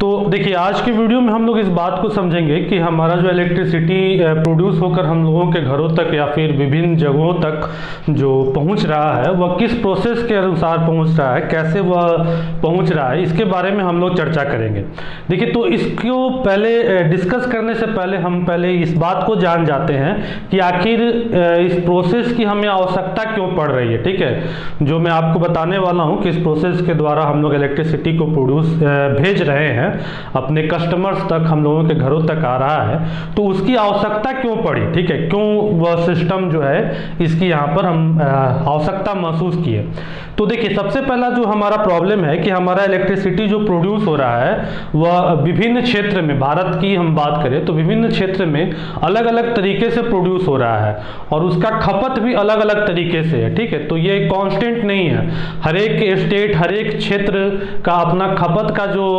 तो देखिए आज की वीडियो में हम लोग इस बात को समझेंगे कि हमारा जो इलेक्ट्रिसिटी प्रोड्यूस होकर हम लोगों के घरों तक या फिर विभिन्न जगहों तक जो पहुंच रहा है वह किस प्रोसेस के अनुसार पहुंच रहा है, कैसे वह पहुंच रहा है, इसके बारे में हम लोग चर्चा करेंगे। देखिए तो इसको पहले डिस्कस करने से पहले हम पहले इस बात को जान जाते हैं कि आखिर इस प्रोसेस की हमें आवश्यकता क्यों पड़ रही है। ठीक है, जो मैं आपको बताने वाला हूं कि इस प्रोसेस के द्वारा हम लोग इलेक्ट्रिसिटी को भेज रहे हैं अपने कस्टमर्स तक, हम लोगों के घरों तक आ रहा है, तो उसकी आवश्यकता क्यों पड़ी। ठीक है, क्यों वह सिस्टम जो है इसकी यहाँ पर हम आवश्यकता महसूस किए। तो देखिए सबसे पहला जो हमारा प्रॉब्लम है कि हमारा इलेक्ट्रिसिटी जो प्रोड्यूस हो रहा है वह विभिन्न क्षेत्र में, भारत की हम बात करें तो विभिन्न क्षेत्र में अलग अलग तरीके से प्रोड्यूस हो रहा है और उसका खपत भी अलग अलग तरीके से है। ठीक है, तो ये कांस्टेंट नहीं है, हर एक स्टेट हर एक क्षेत्र का अपना खपत का जो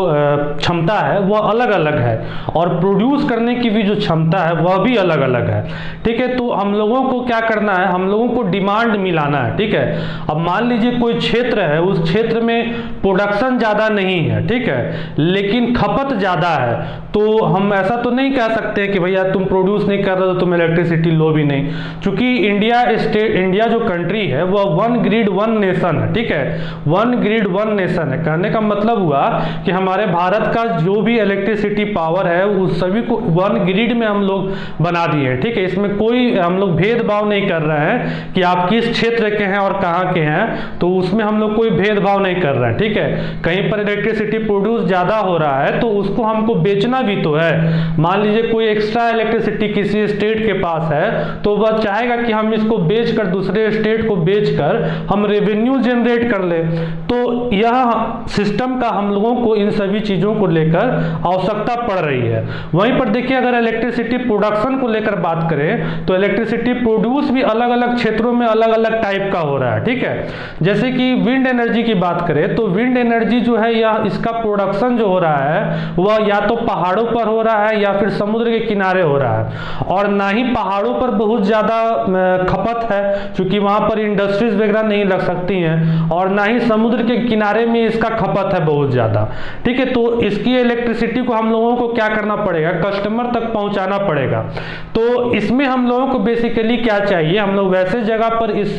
क्षमता है वह अलग अलग है और प्रोड्यूस करने की भी जो क्षमता है वह भी अलग अलग है। ठीक है, तो हम लोगों को क्या करना है, हम लोगों को डिमांड मिलाना है। ठीक है, अब मान लीजिए कोई क्षेत्र है, उस क्षेत्र में प्रोडक्शन ज़्यादा नहीं है, ठीक है, लेकिन खपत ज़्यादा है, तो हम ऐसा तो नहीं कह सकते कि भैया तुम प्रोड्यूस नहीं कर रहे हो, तुम इलेक्ट्रिसिटी लो भी नहीं। क्योंकि इंडिया जो कंट्री है वह वन ग्रिड वन नेशन है। ठीक है, वन ग्रिड वन नेशन है, कहने का मतलब हुआ कि हमारे भारत का जो भी इलेक्ट्रिसिटी पावर है उस सभी को वन ग्रिड में हम लोग बना दिए हैं। ठीक है, इसमें कोई हम लोग भेदभाव नहीं कर रहे हैं कि आप किस क्षेत्र के हैं और कहाँ के हैं, तो उसमें हम लोग कोई भेदभाव नहीं कर रहे हैं। ठीक है, कहीं पर इलेक्ट्रिसिटी प्रोड्यूस ज़्यादा हो रहा है तो उसको हमको बेचना भी तो है। मान लीजिए कोई एक्स्ट्रा इलेक्ट्रिसिटी किसी स्टेट के पास है तो वह चाहेगा कि हम इसको बेचकर दूसरे स्टेट को बेचकर हम रेवेन्यू जनरेट कर ले। तो यह सिस्टम का हम लोगों को इन सभी चीज़ों को लेकर आवश्यकता पड़ रही है। वहीं पर देखिए अगर इलेक्ट्रिसिटी प्रोडक्शन को लेकर बात करें तो इलेक्ट्रिसिटी प्रोड्यूस भी अलग अलग क्षेत्रों में अलग अलग टाइप का हो रहा है। ठीक है, जैसे कि विंड एनर्जी की बात करें तो विंड एनर्जी जो है यह इसका प्रोडक्शन जो हो रहा है वह या तो पहाड़ों पर हो रहा है या फिर समुद्र के किनारे हो रहा है, और ना ही पहाड़ों पर बहुत ज़्यादा खपत है क्योंकि वहाँ पर इंडस्ट्रीज वगैरह नहीं लग सकती हैं, और ना ही समुद्र के किनारे में इसका खपत है बहुत ज़्यादा। ठीक है, तो इसकी इलेक्ट्रिसिटी को हम लोगों को क्या करना पड़ेगा, कस्टमर तक पहुंचाना पड़ेगा। तो इसमें हम लोगों को बेसिकली क्या चाहिए, हम लोग वैसे जगह पर इस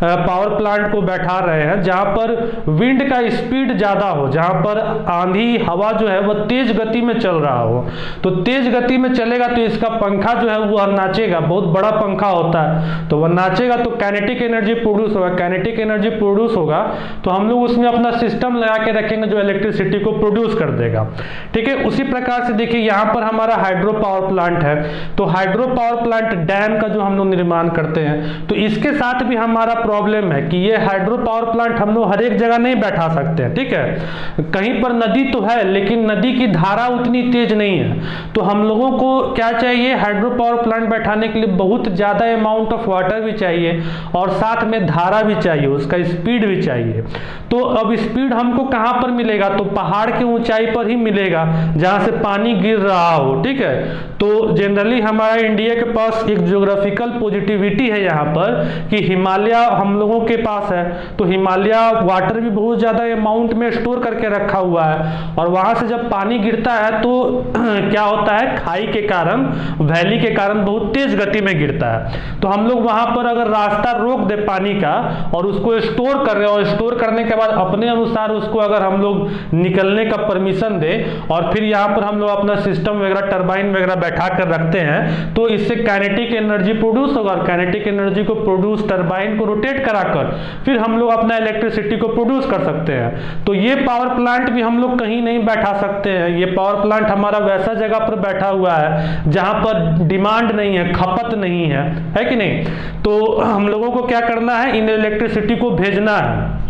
पावर प्लांट को बैठा रहे हैं जहां पर विंड का स्पीड ज़्यादा हो, जहां पर आंधी हवा जो है वह तेज गति में चल रहा हो। तो तेज गति में चलेगा तो इसका पंखा जो है वह नाचेगा, बहुत बड़ा पंखा होता है तो वह नाचेगा तो काइनेटिक एनर्जी प्रोड्यूस होगा। काइनेटिक एनर्जी प्रोड्यूस होगा तो हम लोग उसमें अपना सिस्टम लगा के रखेंगे जो इलेक्ट्रिसिटी को प्रोड्यूस कर देगा। ठीक है, उसी प्रकार से देखिए यहाँ पर हमारा हाइड्रो पावर प्लांट है, तो हाइड्रो पावर प्लांट डैम का जो हम लोग निर्माण करते हैं तो इसके साथ भी हमारा प्रॉब्लम है कि ये हाइड्रो पावर प्लांट हम लोग हर एक जगह नहीं बैठा सकते हैं। ठीक है, कहीं पर नदी तो है लेकिन नदी की धारा उतनी तेज नहीं है, तो हम लोगों को क्या चाहिए, हाइड्रो पावर प्लांट बैठाने के लिए बहुत ज़्यादा अमाउंट ऑफ वाटर भी चाहिए और साथ में धारा भी चाहिए, उसका स्पीड भी चाहिए। तो अब स्पीड हमको कहाँ पर मिलेगा, तो पहाड़ की ऊंचाई पर ही मिलेगा जहां से पानी गिर रहा हो। ठीक है, तो जनरली हमारा इंडिया के पास एक ज्योग्राफिकल पॉजिटिविटी है यहाँ पर कि हिमालय हम लोगों के पास है, तो हिमालय वाटर भी बहुत ज़्यादा अमाउंट में स्टोर करके रखा हुआ है, और वहाँ से जब पानी गिरता है तो क्या होता है, खाई के कारण, वैली के कारण बहुत तेज गति में गिरता है। तो हम लोग वहाँ पर अगर रास्ता रोक दे पानी का और उसको स्टोर कर रहे और स्टोर करने के बाद अपने अनुसार उसको अगर हम लोग निकलने का परमिशन दे और फिर यहाँ पर हम लोग अपना सिस्टम वगैरह टरबाइन वगैरह बैठा कर रखते हैं तो इससे काइनेटिक एनर्जी प्रोड्यूस होगा, और काइनेटिक एनर्जी को प्रोड्यूस टरबाइन को रोटेट कराकर फिर हम लोग अपना इलेक्ट्रिसिटी को प्रोड्यूस कर सकते हैं। तो ये पावर प्लांट भी हम लोग कहीं नहीं बैठा सकते हैं, ये पावर प्लांट हमारा वैसा जगह पर बैठा हुआ है जहां पर डिमांड नहीं है, खपत नहीं है कि नहीं। तो हम लोगों को क्या करना है, इन इलेक्ट्रिसिटी को भेजना है।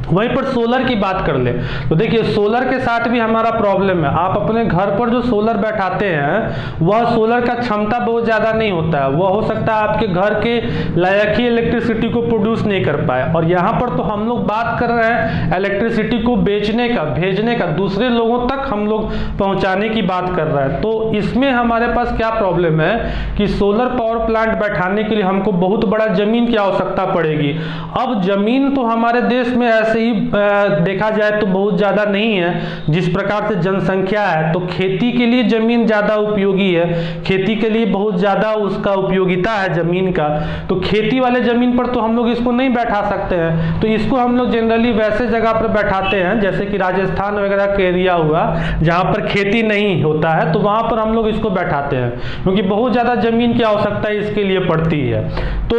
वहीं पर सोलर की बात कर ले तो देखिए सोलर के साथ भी हमारा प्रॉब्लम है। आप अपने घर पर जो सोलर बैठाते हैं वह सोलर का क्षमता बहुत ज़्यादा नहीं होता है, वह हो सकता है आपके घर के लायक ही इलेक्ट्रिसिटी को प्रोड्यूस नहीं कर पाए। और यहाँ पर तो हम लोग बात कर रहे हैं इलेक्ट्रिसिटी को बेचने का, भेजने का, दूसरे लोगों तक हम लोग पहुँचाने की बात कर रहे हैं। तो इसमें हमारे पास क्या प्रॉब्लम है कि सोलर पावर प्लांट बैठाने के लिए हमको बहुत बड़ा जमीन की आवश्यकता पड़ेगी। अब जमीन तो हमारे देश में ऐसा से ही देखा जाए तो बहुत ज़्यादा नहीं है। जिस प्रकार से जनसंख्या है तो खेती के लिए ज़मीन ज़्यादा उपयोगी है, खेती के लिए बहुत ज़्यादा उसका उपयोगिता है ज़मीन का। तो खेती वाले ज़मीन पर तो हम लोग इसको नहीं बैठा सकते हैं, तो इसको हम लोग जनरली वैसे जगह पर बैठाते हैं जैसे कि राजस्थान वगैरह का एरिया हुआ जहाँ पर खेती नहीं होता है, तो वहाँ पर हम लोग इसको बैठाते हैं क्योंकि बहुत ज़्यादा ज़मीन की आवश्यकता इसके लिए पड़ती है। तो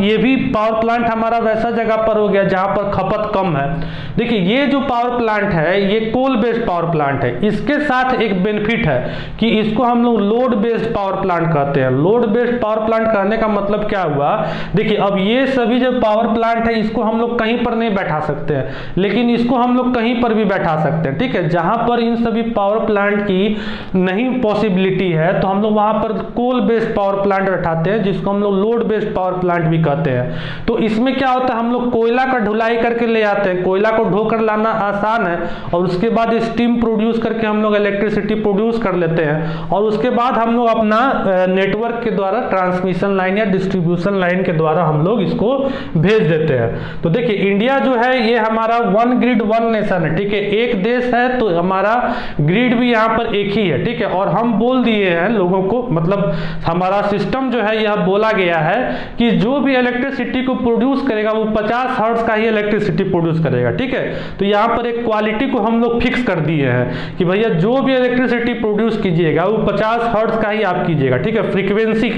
ये भी पावर प्लांट हमारा वैसा जगह पर हो गया जहाँ पर खपत कम है। देखिए ये जो पावर प्लांट है ये कोल बेस्ड पावर प्लांट है। इसके साथ एक बेनिफिट है कि इसको हम लोग लोड बेस्ड पावर प्लांट कहते हैं। लोड बेस्ड पावर प्लांट कहने का मतलब क्या हुआ, देखिए अब ये सभी जो पावर प्लांट है इसको हम लोग कहीं पर नहीं बैठा सकते हैं, लेकिन इसको हम लोग कहीं पर भी बैठा सकते हैं, ठीक है। जहां पर इन सभी पावर प्लांट की नहीं पॉसिबिलिटी है तो हम लोग वहां पर कोल बेस्ड पावर प्लांट बैठाते हैं, जिसको हम लोग लोड बेस्ड पावर प्लांट भी कहते हैं। तो इसमें क्या होता है, हम लोग कोयला का ढुलाई करके ले आते हैं, कोयला को ढोकर लाना आसान है और उसके बाद स्टीम प्रोड्यूस करके हम लोग इलेक्ट्रिसिटी प्रोड्यूस कर लेते हैं और उसके बाद हम लोग अपना नेटवर्क के द्वारा ट्रांसमिशन लाइन या डिस्ट्रीब्यूशन लाइन के द्वारा हम लोग इसको भेज देते हैं। तो देखिए इंडिया जो है ये हमारा वन ग्रिड वन नेशन है, ठीक है। एक देश है तो हमारा ग्रिड भी यहाँ पर एक ही है, ठीक है। और हम बोल दिए हैं लोगों को, मतलब हमारा सिस्टम जो है यह बोला गया है कि जो भी इलेक्ट्रिसिटी को प्रोड्यूस करेगा वो 50 हर्ट्ज का ही इलेक्ट्रिसिटी प्रोड्यूस करेगा, ठीक है। तो यहाँ पर एक क्वालिटी को हम लोग फिक्स कर दिए हैं कि भैया जो भी इलेक्ट्रिसिटी प्रोड्यूस कीजिएगा वो 50 हर्ट्ज का ही आप कीजिएगा, ठीक है। फ्रीक्वेंसी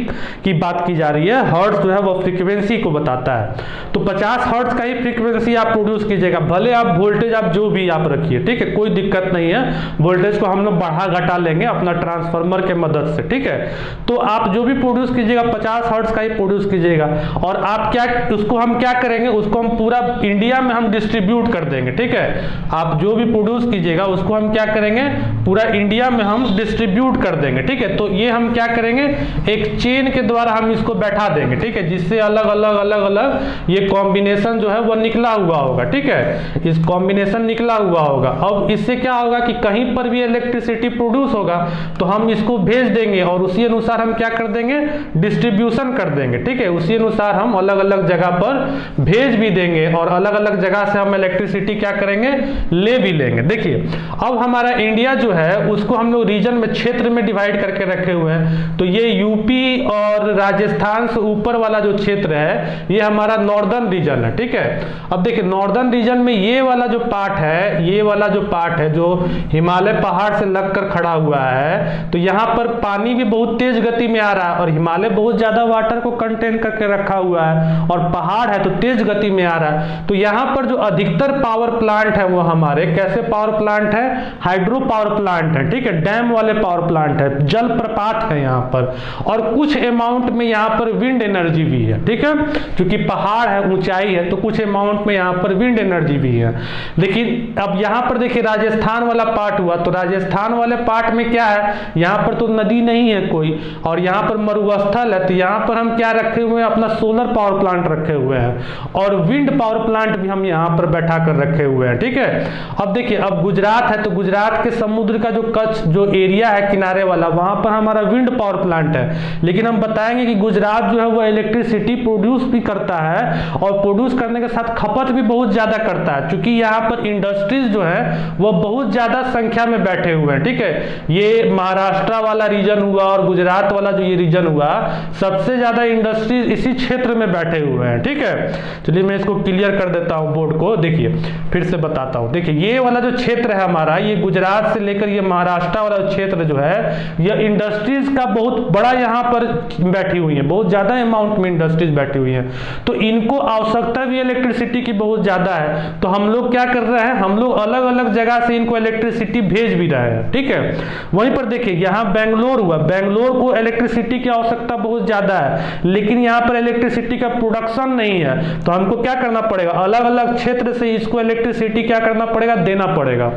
की बात की जा रही है, हर्ट्ज जो है वो फ्रीक्वेंसी को बताता है। तो 50 हर्ट्ज का ही फ्रीक्वेंसी आप प्रोड्यूस कीजिएगा, भले आप वोल्टेज आप जो भी आप रखिए, ठीक है, कोई दिक्कत नहीं है। वोल्टेज को हम लोग बढ़ा घटा लेंगे अपना ट्रांसफार्मर के मदद से, ठीक है। तो आप जो भी प्रोड्यूस कीजिएगा 50 हर्ट्ज का ही प्रोड्यूस कीजिएगा और आप क्या उसको हम क्या करेंगे, उसको हम पूरा इंडिया में हम डिस्ट्रीब्यूट कर देंगे, ठीक है। आप जो भी प्रोड्यूस कीजिएगा उसको हम क्या करेंगे, पूरा इंडिया में हम डिस्ट्रीब्यूट कर देंगे, ठीक है। तो ये हम क्या करेंगे, एक चेन के द्वारा हम इसको बैठा देंगे, ठीक है, जिससे अलग अलग अलग अलग ये कॉम्बिनेशन जो है वो निकला हुआ होगा, ठीक है। इस कॉम्बिनेशन निकला हुआ होगा। अब इससे क्या होगा कि कहीं पर भी इलेक्ट्रिसिटी प्रोड्यूस होगा तो हम इसको भेज देंगे और उसी अनुसार हम क्या कर देंगे, डिस्ट्रीब्यूशन कर देंगे, ठीक है। उसी अनुसार हम अलग अलग जगह पर भेज भी देंगे और अलग अलग जगह से हम इलेक्ट्रिसिटी क्या करेंगे, ले भी लेंगे। देखिए अब हमारा इंडिया जो है उसको हम लोग रीजन में, क्षेत्र में डिवाइड करके रखे हुए हैं। तो ये यूपी और राजस्थान से ऊपर वाला जो क्षेत्र है ये हमारा नॉर्दर्न रीजन है, ठीक है। अब देखिए नॉर्दर्न रीजन में ये वाला जो पार्ट है, ये वाला जो पार्ट है जो हिमालय पहाड़ से लगकर खड़ा हुआ है, तो यहाँ पर पानी भी बहुत तेज गति में आ रहा है और हिमालय बहुत ज्यादा वाटर को कंटेन करके रखा हुआ है और पहाड़ है तो तेज गति में आ रहा है। तो यहाँ पर जो अधिकतर पावर प्लांट है वो हमारे कैसे पावर प्लांट है, हाइड्रो पावर प्लांट है, ठीक है, डैम वाले पावर प्लांट है, जल प्रपात है यहाँ पर, और कुछ अमाउंट में यहाँ पर विंड एनर्जी भी है, ठीक है। क्योंकि पहाड़ है, ऊंचाई है, तो कुछ अमाउंट में यहाँ पर विंड एनर्जी भी है। लेकिन अब यहाँ पर देखिए राजस्थान वाला पार्ट हुआ, तो राजस्थान वाले पार्ट में क्या है, यहाँ पर तो नदी नहीं है कोई और यहाँ पर मरुस्थल है, तो यहाँ पर हम क्या रखे हुए हैं, अपना सोलर पावर प्लांट रखे हुए हैं और विंड पावर प्लांट भी हम यहाँ पर बैठा कर रखे हुए हैं, ठीक है। अब देखिए अब गुजरात है तो गुजरात के समुद्र का जो कच्छ जो एरिया है किनारे वाला, वहां पर हमारा विंड पावर प्लांट है। लेकिन हम बताएंगे कि गुजरात जो है वो इलेक्ट्रिसिटी प्रोड्यूस भी करता है और प्रोड्यूस करने के साथ खपत भी बहुत ज्यादा करता है, क्योंकि यहाँ पर इंडस्ट्रीज जो है वो बहुत ज्यादा संख्या में बैठे हुए हैं, ठीक है। ये महाराष्ट्र वाला रीजन हुआ और गुजरात वाला जो ये रीजन हुआ, सबसे ज्यादा इंडस्ट्रीज इसी क्षेत्र में बैठे हुए हैं, ठीक है। चलिए मैं इसको क्लियर कर देता हूँ बोर्ड को, देखिए फिर से बताता हूँ। देखिए ये वाला जो क्षेत्र है हमारा, ये गुजरात से लेकर ये महाराष्ट्र वाला क्षेत्र जो है, यह इंडस्ट्रीज का बहुत बड़ा यहाँ पर बैठी हुई है, बहुत ज्यादा अमाउंट में इंडस्ट्रीज बैठी हुई है, तो इनको आवश्यकता भी इलेक्ट्रिसिटी की बहुत ज्यादा है। तो हम लोग क्या कर रहे हैं, हम लोग अलग अलग जगह से इनको इलेक्ट्रिसिटी भेज भी रहे हैं, ठीक है। वहीं पर देखिए यहाँ बेंगलोर हुआ, बेंगलोर को इलेक्ट्रिसिटी की आवश्यकता बहुत ज्यादा है, लेकिन यहाँ पर इलेक्ट्रिसिटी का प्रोडक्शन नहीं है, तो हमको क्या करना पड़ेगा, अलग अलग क्षेत्र से इसको इलेक्ट्रिसिटी क्या करना पड़ेगा, देना पड़ेगा।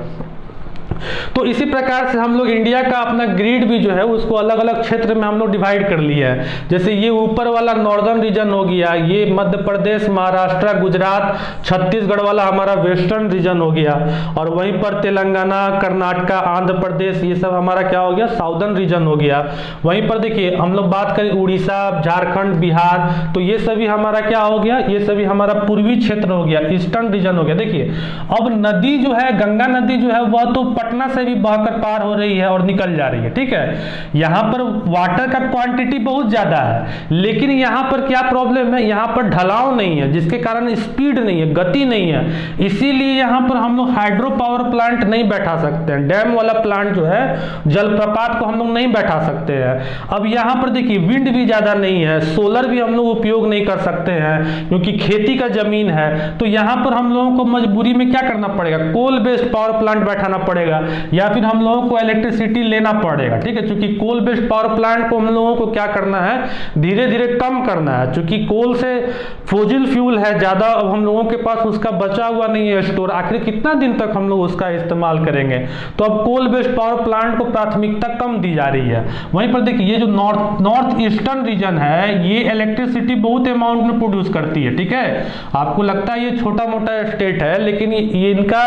तो इसी प्रकार से हम लोग इंडिया का अपना ग्रिड भी जो है उसको अलग अलग क्षेत्र में हम लोग डिवाइड कर लिया है। जैसे ये ऊपर वाला नॉर्दर्न रीजन हो गया, ये मध्य प्रदेश, महाराष्ट्र, गुजरात, छत्तीसगढ़ वाला हमारा वेस्टर्न रीजन हो गया, और वहीं पर तेलंगाना, कर्नाटका, आंध्र प्रदेश, ये सब हमारा क्या हो गया, साउदर्न रीजन हो गया। वहीं पर देखिए हम लोग बात करें उड़ीसा, झारखंड, बिहार, तो ये सभी हमारा क्या हो गया, ये सभी हमारा पूर्वी क्षेत्र हो गया, ईस्टर्न रीजन हो गया। देखिए अब नदी जो है, गंगा नदी जो है वह तो पटना से भी बहकर पार हो रही है और निकल जा रही है, ठीक है। यहाँ पर वाटर का क्वांटिटी बहुत ज्यादा है, लेकिन यहाँ पर क्या प्रॉब्लम है, यहाँ पर ढलाव नहीं है, जिसके कारण स्पीड नहीं है, गति नहीं है, इसीलिए यहाँ पर हम लोग हाइड्रो पावर प्लांट नहीं बैठा सकते हैं। डैम वाला प्लांट जो है, जलप्रपात को हम लोग नहीं बैठा सकते हैं। अब यहाँ पर देखिए विंड भी ज्यादा नहीं है, सोलर भी हम लोग उपयोग नहीं कर सकते हैं क्योंकि खेती का जमीन है। तो यहाँ पर हम लोगों को मजबूरी में क्या करना पड़ेगा, कोल बेस्ड पावर प्लांट बैठाना पड़ेगा, या फिर हम लोगों को इलेक्ट्रिसिटी लेना पड़ेगा, ठीक है। क्योंकि कोल बेस्ड पावर प्लांट को हम लोगों को क्या करना है, धीरे धीरे कम करना है, क्योंकि कोल से फोजिल फ्यूल है ज्यादा, अब हम लोगों के पास उसका बचा हुआ नहीं है स्टोर, आखिर कितना दिन तक हम लोग उसका इस्तेमाल करेंगे। तो अब कोल बेस्ड पावर प्लांट को प्राथमिकता कम दी जा रही है। वहीं पर देखिए ये जो नॉर्थ ईस्टर्न रीजन है, ये इलेक्ट्रिसिटी बहुत अमाउंट में प्रोड्यूस करती है, ठीक है। आपको लगता है ये छोटा मोटा स्टेट है, लेकिन ये इनका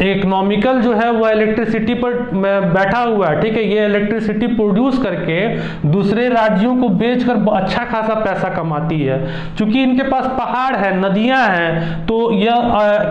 इकोनॉमिकल जो है वह इलेक्ट्रिसिटी पर बैठा हुआ है, ठीक है। ये इलेक्ट्रिसिटी प्रोड्यूस करके दूसरे राज्यों को बेचकर अच्छा खासा पैसा कमाती है। क्योंकि इनके पास पहाड़ है, नदियां हैं, तो यह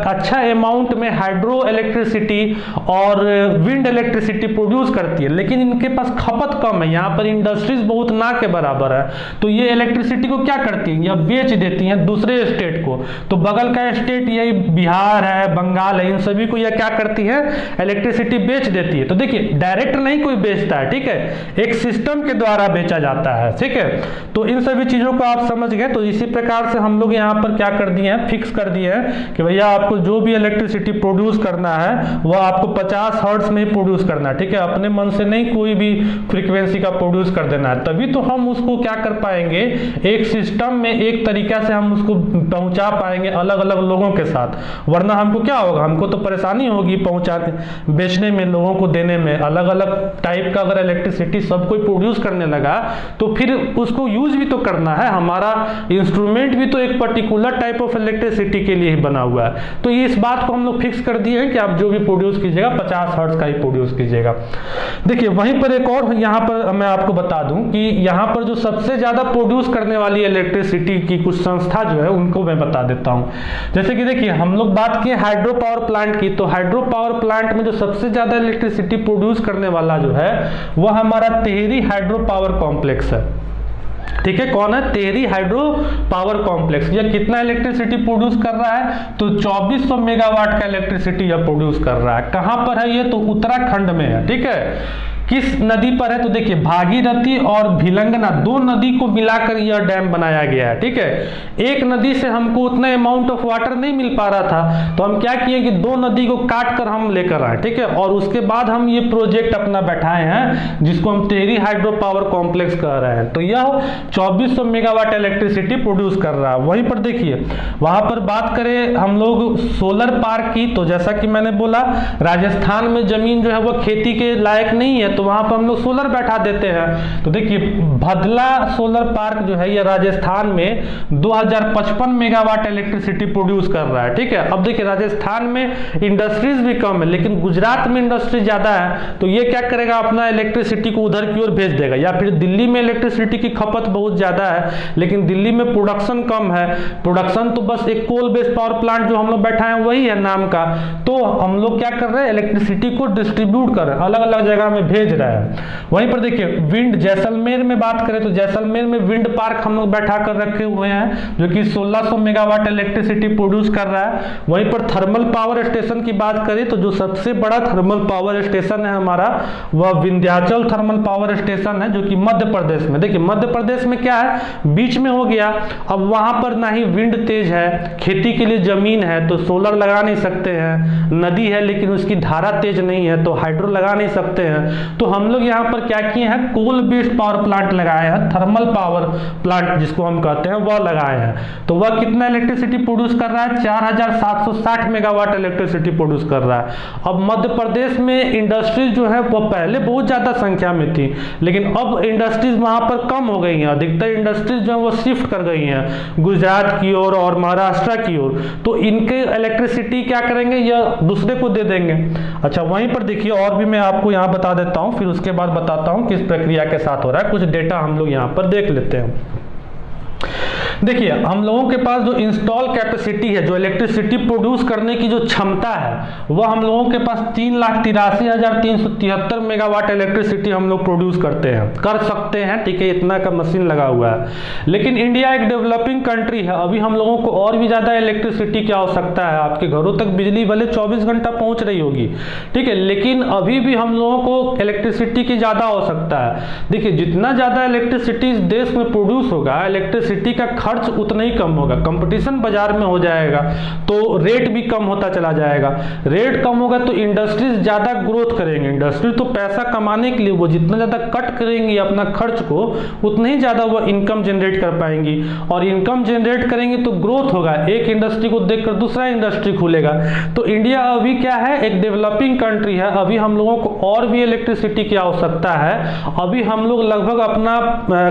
अच्छा अमाउंट में हाइड्रो इलेक्ट्रिसिटी और विंड इलेक्ट्रिसिटी प्रोड्यूस करती है, लेकिन इनके पास खपत कम है, यहाँ पर इंडस्ट्रीज बहुत ना के बराबर है। तो ये इलेक्ट्रिसिटी को क्या करती है, या बेच देती हैं दूसरे स्टेट को। तो बगल का स्टेट यही बिहार है, बंगाल है, इन सभी को यह क्या करती है, इलेक्ट्रिसिटी बेच देती है। तो देखिए डायरेक्ट नहीं कोई बेचता है, ठीक है, एक सिस्टम के द्वारा बेचा जाता है, ठीक है। तो इन सभी चीजों को आप समझ गए। तो इसी प्रकार से हम लोग यहाँ पर क्या कर दिए हैं, फिक्स कर दिए हैं कि भैया आपको जो भी इलेक्ट्रिसिटी प्रोड्यूस करना है वह आपको 50 हर्ट्ज में ही प्रोड्यूस करना है, ठीक है। अपने मन से नहीं कोई भी फ्रीक्वेंसी का प्रोड्यूस कर देना है, तभी तो हम उसको क्या कर पाएंगे, एक सिस्टम में एक तरीका से हम उसको पहुंचा पाएंगे अलग अलग लोगों के साथ। वरना हमको क्या होगा, हमको तो परेशानी होगी पहुंचाने, बेचने में, लोगों को देने में। अलग अलग टाइप का अगर इलेक्ट्रिसिटी सब कोई प्रोड्यूस करने लगा तो फिर उसको यूज भी तो करना है। हमारा इंस्ट्रूमेंट भी तो एक पर्टिकुलर टाइप ऑफ इलेक्ट्रिसिटी के लिए ही बना हुआ है। तो इस बात को हम लोग फिक्स कर दिए हैं कि आप जो भी प्रोड्यूस कीजिएगा 50 हर्ट्ज का ही प्रोड्यूस कीजिएगा। देखिए वहीं पर एक और यहाँ पर मैं आपको बता दूं कि यहाँ पर जो सबसे ज्यादा प्रोड्यूस करने वाली इलेक्ट्रिसिटी की कुछ संस्था जो है उनको मैं बता देता हूँ। जैसे कि देखिए हम लोग बात किए हाइड्रो पावर प्लांट की, तो हाइड्रो पावर प्लांट में जो सबसे ज्यादा इलेक्ट्रिसिटी प्रोड्यूस करने वाला जो है वह हमारा टिहरी हाइड्रो पावर कॉम्प्लेक्स है, ठीक है। कौन है, टिहरी हाइड्रो पावर कॉम्प्लेक्स। यह कितना इलेक्ट्रिसिटी प्रोड्यूस कर रहा है, तो 2400 मेगावाट का इलेक्ट्रिसिटी यह प्रोड्यूस कर रहा है। कहां पर है ये, तो उत्तराखंड में है, ठीक है। किस नदी पर है, तो देखिए भागीरथी और भिलंगना, दो नदी को मिलाकर यह डैम बनाया गया है, ठीक है। एक नदी से हमको उतना अमाउंट ऑफ वाटर नहीं मिल पा रहा था, तो हम क्या किए कि दो नदी को काट कर हम लेकर आए, ठीक है। और उसके बाद हम ये प्रोजेक्ट अपना बैठाए हैं जिसको हम टिहरी हाइड्रो पावर कॉम्प्लेक्स कह रहे हैं। तो यह 2400 मेगावाट इलेक्ट्रिसिटी प्रोड्यूस कर रहा है। वहीं पर देखिए वहां पर बात करें हम लोग सोलर पार्क की, तो जैसा कि मैंने बोला राजस्थान में जमीन जो है वह खेती के लायक नहीं है, तो वहां पर हम लोग सोलर बैठा देते हैं। तो देखिए भदला सोलर पार्क जो है ये राजस्थान में 2055 मेगावाट इलेक्ट्रिसिटी प्रोड्यूस कर रहा है, ठीक है। अब देखिए राजस्थान में इंडस्ट्रीज भी कम है, लेकिन गुजरात में इंडस्ट्री ज्यादा है, तो ये क्या करेगा, अपना इलेक्ट्रिसिटी को उधर की ओर भेज देगा। या फिर दिल्ली में इलेक्ट्रिसिटी की खपत बहुत ज्यादा है, लेकिन दिल्ली में प्रोडक्शन कम है, प्रोडक्शन तो बस एक कोल बेस्ड पावर प्लांट जो हम लोग बैठा है वही है नाम का। तो हम लोग क्या कर रहे हैं, इलेक्ट्रिसिटी को डिस्ट्रीब्यूट कर रहे हैं, अलग अलग जगह में भेज रहे हैं। वहीं पर देखिए विंड, जैसलमेर में बात करें तो जैसलमेर में विंड पार्क हम लोग बैठा कर रखे हुए हैं जो कि 1600 मेगावाट इलेक्ट्रिसिटी प्रोड्यूस कर रहा है। वहीं पर थर्मल पावर स्टेशन की बात करें तो जो सबसे बड़ा थर्मल पावर स्टेशन है हमारा वह विंध्याचल थर्मल पावर स्टेशन है, जो कि मध्य प्रदेश में। देखिए मध्य प्रदेश में क्या है, बीच में हो गया। अब वहां पर ना ही विंड तेज है, खेती के लिए जमीन है तो सोलर लगा नहीं सकते हैं, नदी है लेकिन उसकी धारा तेज नहीं है तो हाइड्रो लगा नहीं सकते हैं। तो हम लोग यहाँ पर क्या किए हैं, कोल बेस्ड पावर प्लांट लगाए हैं, थर्मल पावर प्लांट जिसको हम कहते हैं वह लगाए हैं। तो वह कितना इलेक्ट्रिसिटी प्रोड्यूस कर रहा है, 4760 मेगावाट इलेक्ट्रिसिटी प्रोड्यूस कर रहा है। अब मध्य प्रदेश में इंडस्ट्रीज जो है वो पहले बहुत ज्यादा संख्या में थी, लेकिन अब इंडस्ट्रीज वहां पर कम हो गई हैं। अधिकतर इंडस्ट्रीज जो है वो शिफ्ट कर गई हैं गुजरात की ओर और महाराष्ट्र की ओर। तो इनके इलेक्ट्रिसिटी क्या करेंगे, या दूसरे को दे देंगे। अच्छा, वहीं पर देखिए और भी मैं आपको यहाँ बता देता हूँ, फिर उसके बाद बताता हूँ किस प्रक्रिया के साथ हो रहा है। कुछ डेटा हम लोग यहाँ पर देख लेते हैं। देखिए, हम लोगों के पास जो इंस्टॉल कैपेसिटी है, जो इलेक्ट्रिसिटी प्रोड्यूस करने की जो क्षमता है, वह हम लोगों के पास 3,83,373 मेगावाट इलेक्ट्रिसिटी हम लोग प्रोड्यूस कर सकते हैं। ठीक है, इतना का मशीन लगा हुआ है। लेकिन इंडिया एक डेवलपिंग कंट्री है, अभी हम लोगों को और भी ज्यादा इलेक्ट्रिसिटी की आवश्यकता है। आपके घरों तक बिजली भले 24 घंटा पहुंच रही होगी, ठीक है, लेकिन अभी भी हम लोगों को इलेक्ट्रिसिटी की ज्यादा आवश्यकता है। देखिए, जितना ज्यादा इलेक्ट्रिसिटी इस देश में प्रोड्यूस होगा, इलेक्ट्रिसिटी का खर्च उतना ही कम होगा, कंपटीशन बाजार में हो जाएगा, तो रेट भी कम होता चला जाएगा। रेट कम होगा तो इंडस्ट्रीज ज्यादा ग्रोथ करेंगे। इंडस्ट्री तो पैसा कमाने के लिए वो जितना ज्यादा कट करेंगी अपना खर्च को, उतना ही ज्यादा वो इनकम जनरेट कर पाएंगी, और इनकम जनरेट करेंगे तो ग्रोथ होगा। एक इंडस्ट्री को देखकर दूसरा इंडस्ट्री खुलेगा। तो इंडिया अभी क्या है, एक डेवलपिंग कंट्री है। अभी हम लोगों को और भी इलेक्ट्रिसिटी की आवश्यकता है। अभी हम लोग लगभग अपना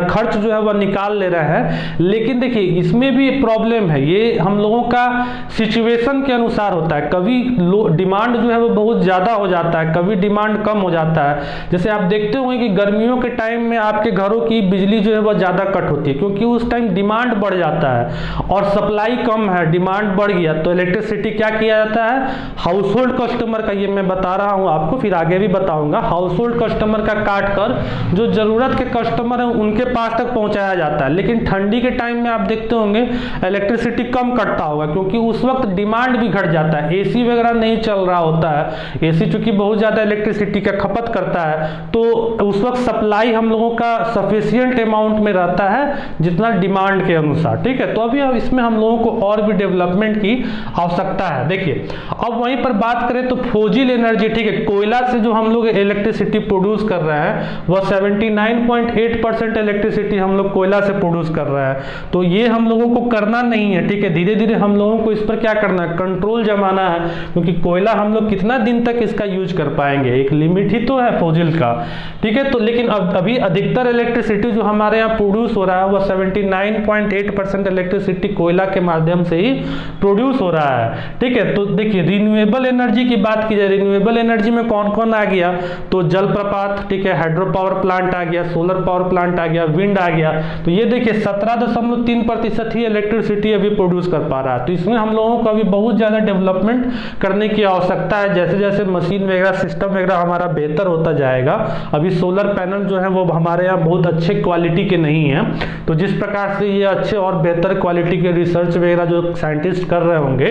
खर्च जो है वह निकाल ले रहे हैं। लेकिन देखिए, इसमें भी प्रॉब्लम है, ये हम लोगों का सिचुएशन के अनुसार होता है। कभी डिमांड जो है वो बहुत ज्यादा हो जाता है, कभी डिमांड कम हो जाता है। जैसे आप देखते होंगे कि गर्मियों के टाइम में आपके घरों की बिजली जो है वो ज्यादा कट होती है, क्योंकि उस टाइम डिमांड बढ़ जाता है और सप्लाई कम है, डिमांड बढ़ गया, तो इलेक्ट्रिसिटी क्या किया जाता है, हाउस होल्ड कस्टमर का, ये मैं बता रहा हूं आपको, फिर आगे भी बताऊंगा, हाउस होल्ड कस्टमर का काट कर जो जरूरत के कस्टमर है उनके पास तक पहुंचाया जाता है। लेकिन ठंडी के टाइम में आप देखते होंगे इलेक्ट्रिसिटी कम कटता होगा, क्योंकि उस वक्त डिमांड भी घट जाता है, एसी वगैरह नहीं चल रहा होता है। एसी चूंकि बहुत ज्यादा इलेक्ट्रिसिटी का खपत करता है, तो उस वक्त सप्लाई हम लोगों का सफिशिएंट अमाउंट में रहता है जितना डिमांड के अनुसार। ठीक है, तो अभी इसमें हम लोगों को और भी डेवलपमेंट की आवश्यकता है। देखिए, अब वहीं पर बात करें तो फोजिल एनर्जी, ठीक है, कोयला से जो हम लोग इलेक्ट्रिसिटी प्रोड्यूस कर रहे हैं वह 79.8% इलेक्ट्रिसिटी हम लोग कोयला से प्रोड्यूस कर रहे हैं। तो ये हम लोगों को करना नहीं है। ठीक है, धीरे धीरे हम लोगों को इस पर क्या करना है, कंट्रोल जमाना है, क्योंकि कोयला हम लोग कितना दिन तक इसका यूज कर पाएंगे, एक लिमिट ही तो है फोजिल का। ठीक है, तो लेकिन अभी अधिकतर इलेक्ट्रिसिटी जो हमारे यहाँ प्रोड्यूस हो रहा है वह 79.8% इलेक्ट्रिसिटी कोयला के माध्यम से ही प्रोड्यूस हो रहा है। ठीक है, तो देखिए रिन्यूएबल एनर्जी की बात की जाए, रिन्यूएबल एनर्जी में कौन कौन आ गया, तो जल प्रपात, ठीक है, हाइड्रो पावर प्लांट आ गया, सोलर पावर प्लांट आ गया, विंड आ गया। तो ये देखिए 17.3% ही इलेक्ट्रिसिटी अभी प्रोड्यूस कर पा रहा है। तो इसमें हम लोगों को अभी बहुत ज्यादा डेवलपमेंट करने की आवश्यकता है। जैसे जैसे मशीन वगैरह, सिस्टम वगैरह हमारा बेहतर होता जाएगा। अभी सोलर पैनल जो है वो हमारे यहाँ बहुत अच्छे क्वालिटी के नहीं है, तो जिस प्रकार से ये अच्छे और बेहतर क्वालिटी के रिसर्च वगैरह जो साइंटिस्ट कर रहे होंगे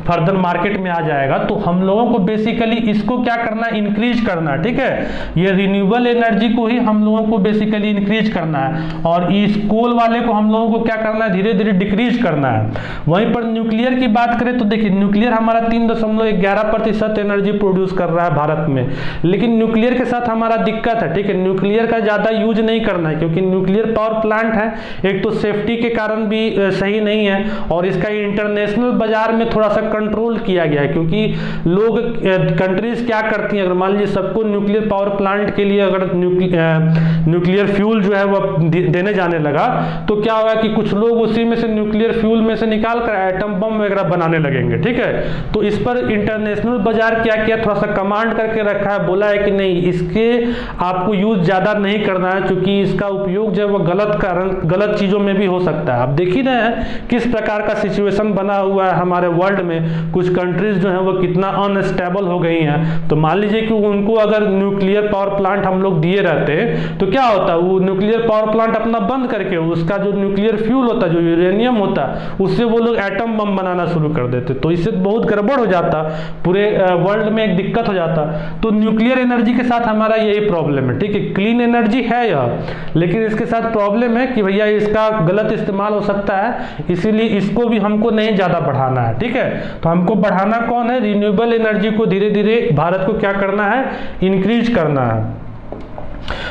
फर्दर मार्केट में आ जाएगा, तो हम लोगों को बेसिकली इसको क्या करना है, इंक्रीज करना है। ठीक है, ये रिन्यूएबल एनर्जी को ही हम लोगों को बेसिकली इंक्रीज करना है, और इस कोल वाले को हम लोगों को क्या करना है, धीरे धीरे डिक्रीज करना है। वहीं पर न्यूक्लियर की बात करें तो देखिए न्यूक्लियर हमारा 3.11% एनर्जी प्रोड्यूस कर रहा है भारत में। लेकिन न्यूक्लियर के साथ हमारा दिक्कत है। ठीक है, न्यूक्लियर का ज्यादा यूज नहीं करना है, क्योंकि न्यूक्लियर पावर प्लांट है, एक तो सेफ्टी के कारण भी सही नहीं है, और इसका इंटरनेशनल बाजार में थोड़ा सा कंट्रोल किया गया है, क्योंकि लोग कंट्रीज क्या करती हैं, अगर मान लीजिए सबको न्यूक्लियर पावर प्लांट के लिए अगर न्यूक्लियर फ्यूल जो है वह देने जाने लगा, तो क्या होगा कि कुछ लोग उसी में से न्यूक्लियर फ्यूल में से निकाल कर एटम बम वगैरह बनाने लगेंगे। ठीक है, तो इस पर इंटरनेशनल बाजार क्या किया, थोड़ा सा कमांड करके रखा है, बोला है कि नहीं इसके आपको यूज ज्यादा नहीं करना है, क्योंकि इसका उपयोग जो है वो गलत चीजों में भी हो सकता है। आप देख ही रहे हैं किस प्रकार का सिचुएशन बना हुआ है हमारे वर्ल्ड में, कुछ कंट्रीज जो है वो कितना अनस्टेबल हो गई हैं। तो मान लीजिए कि उनको अगर न्यूक्लियर पावर प्लांट हम लोग दिए रहते तो क्या होता, वो न्यूक्लियर पावर प्लांट अपना बंद करके उसका जो न्यूक्लियर फ्यूल होता, जो यूरेनियम होता, उससे वो लोग एटम बम बनाना शुरू कर देते, तो इससे बहुत गड़बड़ हो जाता, पूरे वर्ल्ड में एक दिक्कत हो जाता। तो न्यूक्लियर एनर्जी के साथ हमारा यही प्रॉब्लम है। ठीक है, क्लीन एनर्जी है यह, लेकिन इसके साथ प्रॉब्लम है कि भैया इसका गलत इस्तेमाल हो सकता है, इसीलिए इसको भी हमको नहीं ज्यादा बढ़ाना है। ठीक है, तो हमको बढ़ाना कौन है, रिन्यूएबल एनर्जी को धीरे धीरे भारत को क्या करना है, इंक्रीज करना है।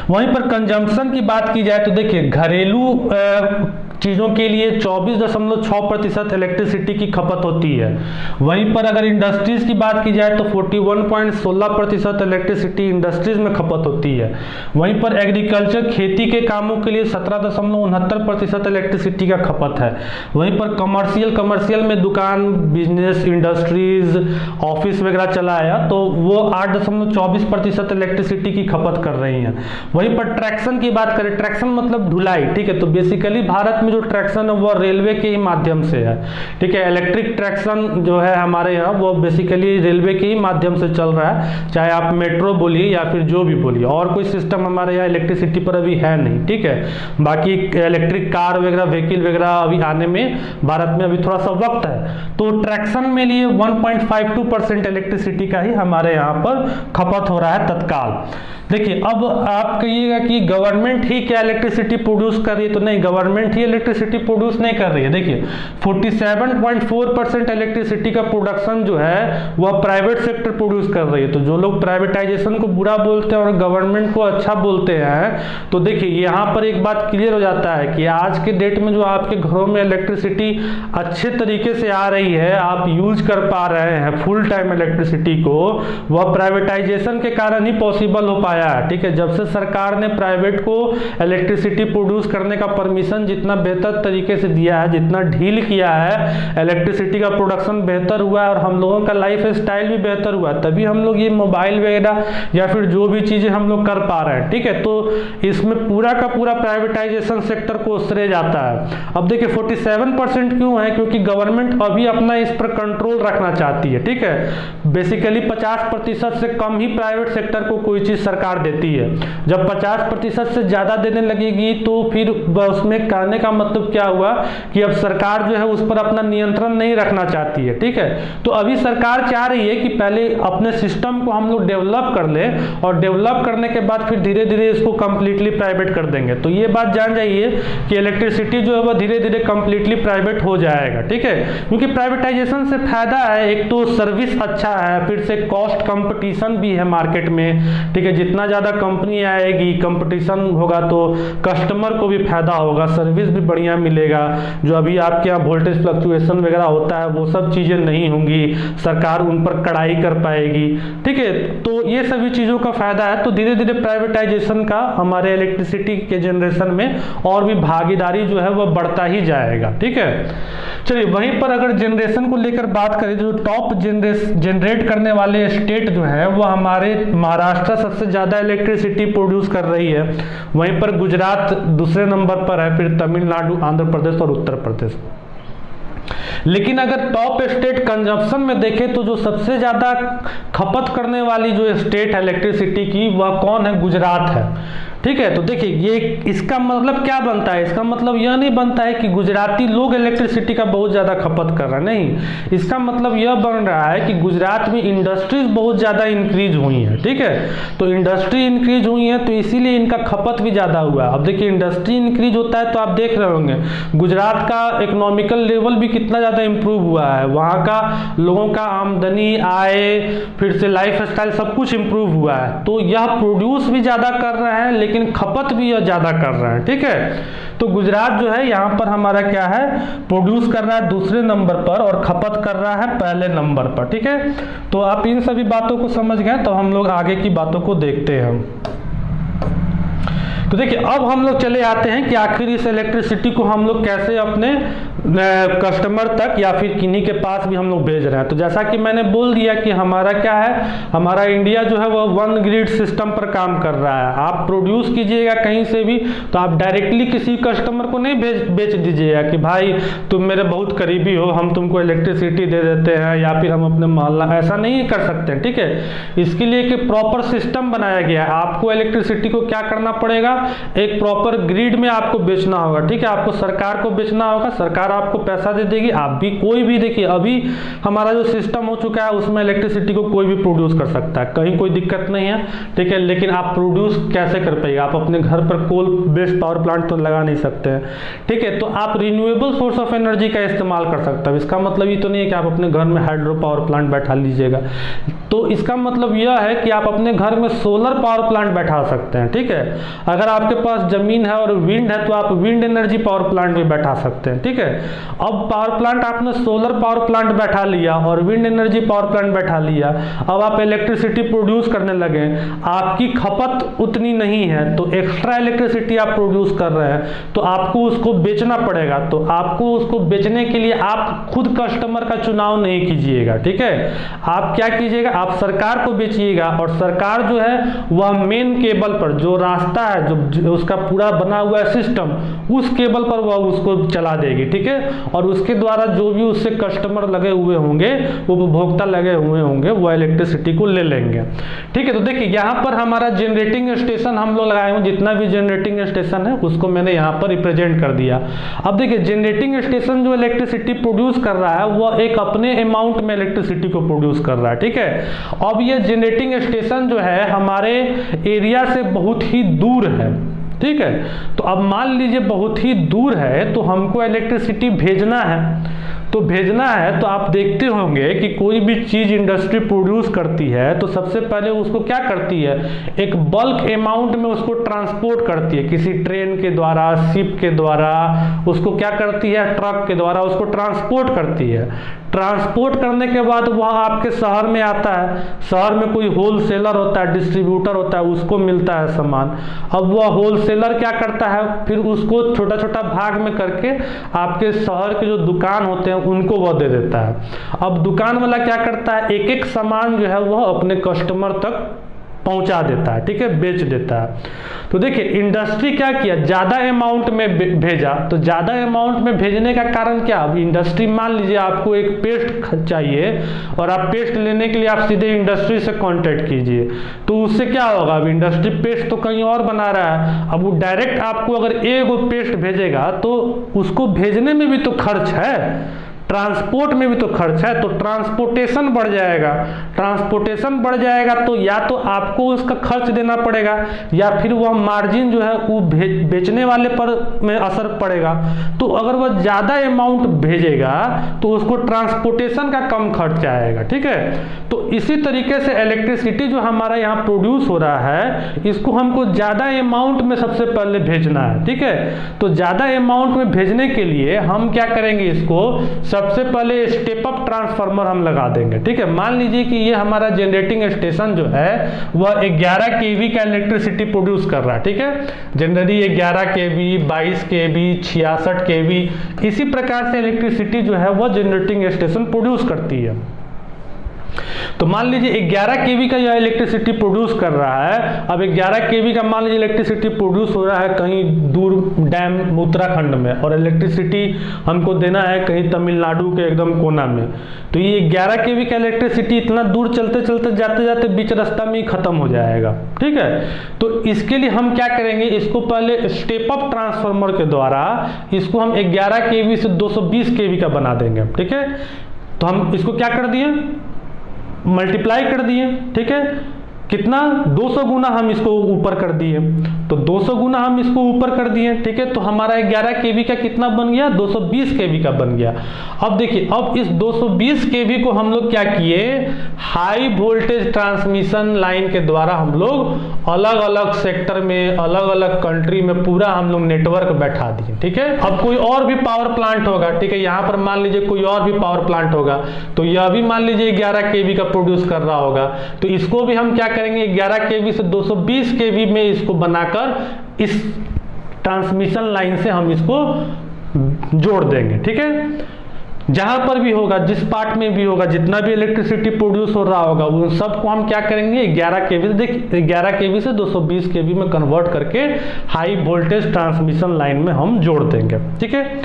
वहीं पर कंजम्पशन की बात की जाए तो देखिए घरेलू चीज़ों के लिए 24.6% इलेक्ट्रिसिटी की खपत होती है। वहीं पर अगर इंडस्ट्रीज की बात की जाए तो 41.16% इलेक्ट्रिसिटी इंडस्ट्रीज में खपत होती है। वहीं पर एग्रीकल्चर खेती के कामों के लिए 17.69% इलेक्ट्रिसिटी का खपत है। वहीं पर कमर्शियल में दुकान, बिजनेस, इंडस्ट्रीज, ऑफिस वगैरह चलाया तो वो 8.24% इलेक्ट्रिसिटी की खपत कर रही हैं। वहीं पर ट्रैक्शन की बात करें, ट्रैक्शन मतलब ढुलाई, ठीक है। तो बेसिकली भारत में जो ट्रैक्शन है वो रेलवे के ही माध्यम से है, ठीक है। इलेक्ट्रिक ट्रैक्शन जो है हमारे यहाँ वो बेसिकली रेलवे के ही माध्यम से चल रहा है, चाहे आप मेट्रो बोलिए या फिर जो भी बोलिए, और कोई सिस्टम हमारे यहाँ इलेक्ट्रिसिटी पर अभी है नहीं, ठीक है। बाकी इलेक्ट्रिक कार वगैरह, व्हीकल वगैरह अभी आने में भारत में अभी थोड़ा सा वक्त है। तो ट्रैक्शन में लिए 1.52% इलेक्ट्रिसिटी का ही हमारे यहाँ पर खपत हो रहा है तत्काल। देखिए अब आप कहिएगा कि गवर्नमेंट ही क्या इलेक्ट्रिसिटी प्रोड्यूस कर रही है, तो नहीं, गवर्नमेंट ही इलेक्ट्रिसिटी प्रोड्यूस नहीं कर रही है। देखिए 47.4% इलेक्ट्रिसिटी का प्रोडक्शन जो है वह प्राइवेट सेक्टर प्रोड्यूस कर रही है। तो जो लोग प्राइवेटाइजेशन को बुरा बोलते हैं और गवर्नमेंट को अच्छा बोलते हैं, तो देखिए यहाँ पर एक बात क्लियर हो जाता है कि आज के डेट में जो आपके घरों में इलेक्ट्रिसिटी अच्छे तरीके से आ रही है, आप यूज कर पा रहे हैं फुल टाइम इलेक्ट्रिसिटी को, वह प्राइवेटाइजेशन के कारण ही पॉसिबल हो पाया है, ठीक है। जब से सरकार ने प्राइवेट को इलेक्ट्रिसिटी प्रोड्यूस करने का परमिशन जितना बेहतर तरीके से दिया है, जितना ढील किया है, इलेक्ट्रिसिटी का प्रोडक्शन बेहतर हुआ है और हम लोगों का लाइफ स्टाइल भी बेहतर हुआ, तभी हम लोग ये मोबाइल वगैरह या फिर जो भी चीजें हम लोग कर पा रहे हैं, ठीक है। तो इसमें पूरा का पूरा प्राइवेटाइजेशन सेक्टर को श्रेय जाता है। अब देखिए 47% क्यों है, क्योंकि गवर्नमेंट अभी अपना इस पर कंट्रोल रखना चाहती है, ठीक है। बेसिकली 50% से कम ही प्राइवेट सेक्टर को कोई चीज सरकार देती है। जब 50% से ज्यादा देने लगेगी तो फिर उसमें करने का मतलब क्या हुआ कि अब सरकार जो है उस पर अपना नियंत्रण नहीं रखना चाहती है, ठीक है। तो अभी सरकार चाह रही है कि पहले अपने सिस्टम को हम लोग डेवलप कर लें और डेवलप करने के बाद फिर धीरे धीरे इसको कंप्लीटली प्राइवेट कर देंगे। तो ये बात जान जाइए कि इलेक्ट्रिसिटी जो है वह धीरे धीरे कंप्लीटली प्राइवेट हो जाएगा, ठीक है। क्योंकि प्राइवेटाइजेशन से फायदा है, एक तो सर्विस अच्छा है, फिर से कॉस्ट कंपटीशन भी है मार्केट में, ठीक है। जितना ज्यादा कंपनी आएगी, कंपटीशन होगा तो कस्टमर को भी फायदा होगा, सर्विस भी बढ़िया मिलेगा। जो अभी आपके यहाँ वोल्टेज फ्लक्चुएशन वगैरह होता है वो सब चीजें नहीं होंगी, सरकार उन पर कड़ाई कर पाएगी, ठीक है। तो ये सभी चीजों का फायदा है। तो धीरे धीरे प्राइवेटाइजेशन का हमारे इलेक्ट्रिसिटी के जनरेशन में और भी भागीदारी जो है वह बढ़ता ही जाएगा, ठीक है। चलिए वहीं पर अगर जनरेशन को लेकर बात करें, जो टॉप जनरेट करने वाले स्टेट जो है वो हमारे महाराष्ट्र सबसे ज्यादा इलेक्ट्रिसिटी प्रोड्यूस कर रही है। वहीं पर गुजरात दूसरे नंबर पर है, फिर तमिलनाडु, आंध्र प्रदेश और उत्तर प्रदेश। लेकिन अगर टॉप स्टेट कंजम्पशन में देखें तो जो सबसे ज्यादा खपत करने वाली जो स्टेट है इलेक्ट्रिसिटी की वह कौन है, गुजरात है, ठीक है। तो देखिए ये इसका मतलब क्या बनता है, इसका मतलब यह नहीं बनता है कि गुजराती लोग इलेक्ट्रिसिटी का बहुत ज्यादा खपत कर रहे हैं, नहीं। इसका मतलब यह बन रहा है कि गुजरात में इंडस्ट्रीज बहुत ज्यादा इंक्रीज हुई है, ठीक है। तो इंडस्ट्री इंक्रीज हुई है तो इसीलिए इनका खपत भी ज्यादा हुआ है। अब देखिए इंडस्ट्री इंक्रीज होता है तो आप देख रहे होंगे गुजरात का इकोनॉमिकल लेवल भी कितना ज्यादा इंप्रूव हुआ है, वहां का लोगों का आमदनी, आय, फिर से लाइफ स्टाइल सब कुछ इंप्रूव हुआ है। तो यह प्रोड्यूस भी ज्यादा कर रहे हैं लेकिन खपत भी यह ज्यादा कर रहे हैं, ठीक है। तो गुजरात जो है यहाँ पर हमारा क्या है, प्रोड्यूस कर रहा है दूसरे नंबर पर और खपत कर रहा है पहले नंबर पर, ठीक है। तो आप इन सभी बातों को समझ गए, तो हम लोग आगे की बातों को देखते हैं। तो देखिए अब हम लोग चले आते हैं कि आखिर इस इलेक्ट्रिसिटी को हम लोग कैसे अपने कस्टमर तक या फिर किन्हीं के पास भी हम लोग भेज रहे हैं। तो जैसा कि मैंने बोल दिया कि हमारा क्या है, हमारा इंडिया जो है वह वन ग्रिड सिस्टम पर काम कर रहा है। आप प्रोड्यूस कीजिएगा कहीं से भी तो आप डायरेक्टली किसी कस्टमर को नहीं बेच दीजिएगा कि भाई तुम मेरे बहुत करीबी हो, हम तुमको इलेक्ट्रिसिटी दे देते हैं या फिर हम अपने मोहल्ला, ऐसा नहीं कर सकते, ठीक है। इसके लिए एक प्रॉपर सिस्टम बनाया गया है। आपको इलेक्ट्रिसिटी को क्या करना पड़ेगा, एक प्रॉपर ग्रिड में आपको बेचना होगा, ठीक है। आपको सरकार को बेचना होगा, सरकार आपको पैसा दे देगी, आप भी कोई भी, देखिए अभी हमारा जो सिस्टम हो चुका है उसमें इलेक्ट्रिसिटी को कोई भी प्रोड्यूस कर सकता है, कहीं कोई दिक्कत नहीं है, ठीक है। लेकिन आप प्रोड्यूस कैसे कर पाएगा, आप अपने घर पर कोल बेस्ड पावर प्लांट तो लगा नहीं सकते हैं, ठीक है। तो आप रिन्यूएबल सोर्स ऑफ एनर्जी का इस्तेमाल कर सकते हैं। इसका मतलब ये तो नहीं है कि आप अपने घर में हाइड्रो पावर प्लांट बैठा लीजिएगा, तो इसका मतलब यह है कि आप अपने घर में सोलर पावर प्लांट बैठा सकते हैं, ठीक है। अगर आपके पास जमीन है और विंड है तो आप विंड एनर्जी पावर प्लांट भी बैठा सकते हैं, ठीक है। अब पावर प्लांट आपने सोलर पावर प्लांट बैठा लिया और विंड एनर्जी पावर प्लांट बैठा लिया, अब आप इलेक्ट्रिसिटी प्रोड्यूस करने लगे, आपकी खपत उतनी नहीं है तो एक्स्ट्रा इलेक्ट्रिसिटी आप प्रोड्यूस कर रहे हैं, तो आपको उसको बेचना पड़ेगा। तो आपको उसको बेचने के लिए आप खुद कस्टमर का चुनाव नहीं कीजिएगा, ठीक है। आप क्या कीजिएगा, आप सरकार को बेचिएगा और सरकार जो है वह मेन केबल पर जो रास्ता है, जो उसका पूरा बना हुआ है सिस्टम, उस केबल पर वह उसको चला देगी, ठीक है। और उसके द्वारा जो भी उससे कस्टमर लगे हुए होंगे, उपभोक्ता लगे हुए होंगे, वह इलेक्ट्रिसिटी को ले लेंगे, ठीक है। तो देखिए यहाँ पर हमारा जनरेटिंग स्टेशन हम लोग लगाए हुए, जितना भी जनरेटिंग स्टेशन है उसको मैंने यहाँ पर रिप्रेजेंट कर दिया। अब देखिए जनरेटिंग स्टेशन जो इलेक्ट्रिसिटी प्रोड्यूस कर रहा है वह एक अपने अमाउंट में इलेक्ट्रिसिटी को प्रोड्यूस कर रहा है, ठीक है। अब ये जनरेटिंग स्टेशन जो है हमारे एरिया से बहुत ही दूर है, ठीक है। तो अब मान लीजिए बहुत ही दूर है तो हमको इलेक्ट्रिसिटी भेजना है, तो भेजना है तो आप देखते होंगे कि कोई भी चीज़ इंडस्ट्री प्रोड्यूस करती है तो सबसे पहले उसको क्या करती है, एक बल्क अमाउंट में उसको ट्रांसपोर्ट करती है, किसी ट्रेन के द्वारा, शिप के द्वारा, उसको क्या करती है, ट्रक के द्वारा उसको ट्रांसपोर्ट करती है। ट्रांसपोर्ट करने के बाद वह आपके शहर में आता है, शहर में कोई होलसेलर होता है, डिस्ट्रीब्यूटर होता है, उसको मिलता है सामान। अब वह होलसेलर क्या करता है, फिर उसको छोटा छोटा भाग में करके आपके शहर के जो दुकान होते हैं उनको वह दे देता है। अब दुकान वाला क्या करता है, एक एक सामान जो है वह अपने कस्टमर तक पहुंचा देता है, ठीक है, बेच देता है। तो देखिए इंडस्ट्री क्या किया, ज़्यादा अमाउंट में भेजा, तो ज़्यादा अमाउंट में भेजने का कारण क्या, अब इंडस्ट्री मान लीजिए आपको एक पेस्ट चाहिए और आप पेस्ट लेने के लिए आप सीधे इंडस्ट्री से कांटेक्ट कीजिए, तो उससे क्या होगा, अब इंडस्ट्री पेस्ट तो कहीं और बना रहा है, अब वो डायरेक्ट आपको अगर एक पेस्ट भेजेगा तो उसको भेजने में भी तो खर्च है, ट्रांसपोर्ट में भी तो खर्च है, तो ट्रांसपोर्टेशन बढ़ जाएगा। ट्रांसपोर्टेशन बढ़ जाएगा तो या तो आपको उसका खर्च देना पड़ेगा या फिर वह मार्जिन जो है वो बेचने वाले पर में असर पड़ेगा। तो अगर वह ज़्यादा अमाउंट भेजेगा तो उसको ट्रांसपोर्टेशन का कम खर्च आएगा, ठीक है। तो इसी तरीके से इलेक्ट्रिसिटी जो हमारा यहाँ प्रोड्यूस हो रहा है इसको हमको ज़्यादा अमाउंट में सबसे पहले भेजना है, ठीक है। तो ज़्यादा अमाउंट में भेजने के लिए हम क्या करेंगे, इसको सबसे पहले स्टेप अप ट्रांसफार्मर हम लगा देंगे, ठीक है। मान लीजिए कि ये हमारा जनरेटिंग स्टेशन जो है वह 11 केवी का इलेक्ट्रिसिटी प्रोड्यूस कर रहा है, ठीक है। जनरली 11 केवी, 22 केवी, 66 केवी, इसी प्रकार से इलेक्ट्रिसिटी जो है वह जनरेटिंग स्टेशन प्रोड्यूस करती है। तो मान लीजिए 11 केवी का यह इलेक्ट्रिसिटी प्रोड्यूस कर रहा है। अब 11 केवी का मान लीजिए इलेक्ट्रिसिटी प्रोड्यूस हो रहा है कहीं दूर डैम उत्तराखंड में, और इलेक्ट्रिसिटी हमको देना है कहीं तमिलनाडु के एकदम कोना में। तो ये 11 केवी का इलेक्ट्रिसिटी इतना दूर चलते चलते जाते जाते बीच रास्ता में ही खत्म हो जाएगा, ठीक है। तो इसके लिए हम क्या करेंगे, इसको पहले स्टेप अप ट्रांसफार्मर के द्वारा इसको हम 11 केवी से 220 केवी का बना देंगे, ठीक है। तो हम इसको क्या कर दिए, मल्टीप्लाई कर दिए, ठीक है। कितना, 200 गुना हम इसको ऊपर कर दिए, तो 200 गुना हम इसको ऊपर कर दिए, ठीक है। तो हमारा 11 केवी का कितना बन गया, 220 केवी का बन गया। अब देखिए, अब इस 220 केवी को हम लोग क्या किए, हाई वोल्टेज ट्रांसमिशन लाइन के द्वारा हम लोग अलग अलग सेक्टर में, अलग अलग कंट्री में पूरा हम लोग नेटवर्क बैठा दिए, ठीक है। अब कोई और भी पावर प्लांट होगा, ठीक है, यहाँ पर मान लीजिए कोई और भी पावर प्लांट होगा, तो यह भी मान लीजिए 11 केवी का प्रोड्यूस कर रहा होगा, तो इसको भी हम क्या करेंगे, 11 केवी से 220 केवी में इसको बनाकर इस ट्रांसमिशन लाइन से हम इसको जोड़ देंगे, ठीक है। जहां पर भी होगा, जिस पार्ट में भी होगा, जितना भी इलेक्ट्रिसिटी प्रोड्यूस हो रहा होगा उन सबको हम क्या करेंगे, 11 केवी से, देखिए 11 केवी से 220 केवी में कन्वर्ट करके हाई वोल्टेज ट्रांसमिशन लाइन में हम जोड़ देंगे, ठीक है।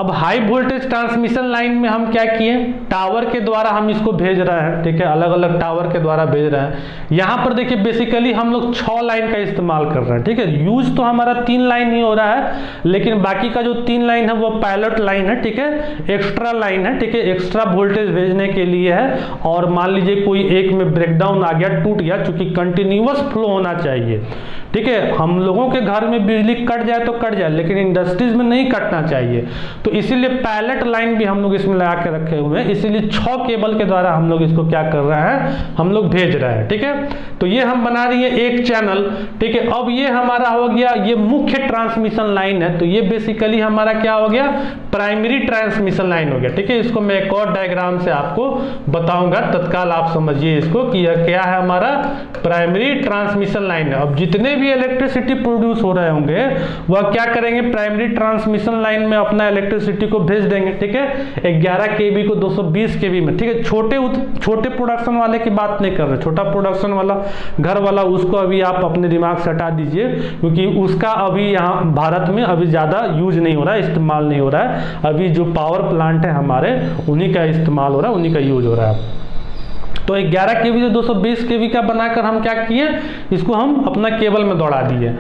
अब हाई वोल्टेज ट्रांसमिशन लाइन में हम क्या किए, टावर के द्वारा हम इसको भेज रहे हैं, ठीक है, अलग अलग टावर के द्वारा भेज रहे हैं। यहाँ पर देखिए बेसिकली हम लोग 6 लाइन का इस्तेमाल कर रहे हैं, ठीक है। यूज तो हमारा 3 लाइन ही हो रहा है, लेकिन बाकी का जो 3 लाइन है वो पायलट लाइन है, ठीक है, एक्स्ट्रा लाइन है, ठीक है, एक्स्ट्रा वोल्टेज भेजने के लिए है। और मान लीजिए कोई एक में ब्रेकडाउन आ गया, टूट गया, चूंकि कंटिन्यूअस फ्लो होना चाहिए, ठीक है। हम लोगों के घर में बिजली कट जाए तो कट जाए, लेकिन इंडस्ट्रीज में नहीं कटना चाहिए, तो इसीलिए पायलट लाइन भी हम लोग इसमें लगा के रखे हुए हैं। इसीलिए 6 केबल के द्वारा हम लोग इसको क्या कर रहे हैं, हम लोग भेज रहे हैं, ठीक है। तो ये हम बना रही है एक चैनल, ठीक है। अब ये हमारा हो गया, ये मुख्य ट्रांसमिशन लाइन है, तो ये बेसिकली हमारा क्या हो गया, प्राइमरी ट्रांसमिशन लाइन हो गया, ठीक है। इसको मैं एक और डायग्राम से आपको बताऊंगा, तत्काल आप समझिए इसको कि यह क्या है, हमारा प्राइमरी ट्रांसमिशन लाइन है। अब जितने भी इलेक्ट्रिसिटी प्रोड्यूस हो रहे होंगे वह क्या करेंगे, प्राइमरी ट्रांसमिशन लाइन में अपना इलेक्ट्रिसिटी को भेज देंगे, ठीक है। 11 केवी को 220 केवी में, ठीक है। छोटे प्रोडक्शन वाले की बात नहीं कर रहे, छोटा प्रोडक्शन वाला घर वाला, उसको अभी आप अपने दिमाग से हटा दीजिए, क्योंकि उसका अभी यहाँ भारत में अभी ज्यादा यूज नहीं हो रहा है, इस्तेमाल नहीं हो रहा है। अभी जो पावर प्लांट है हमारे, उन्हीं का इस्तेमाल हो रहा है, उन्हीं का यूज हो रहा है। तो 11 केवी से 220 केवी का बनाकर हम क्या किए, इसको हम अपना केबल में दौड़ा दिए।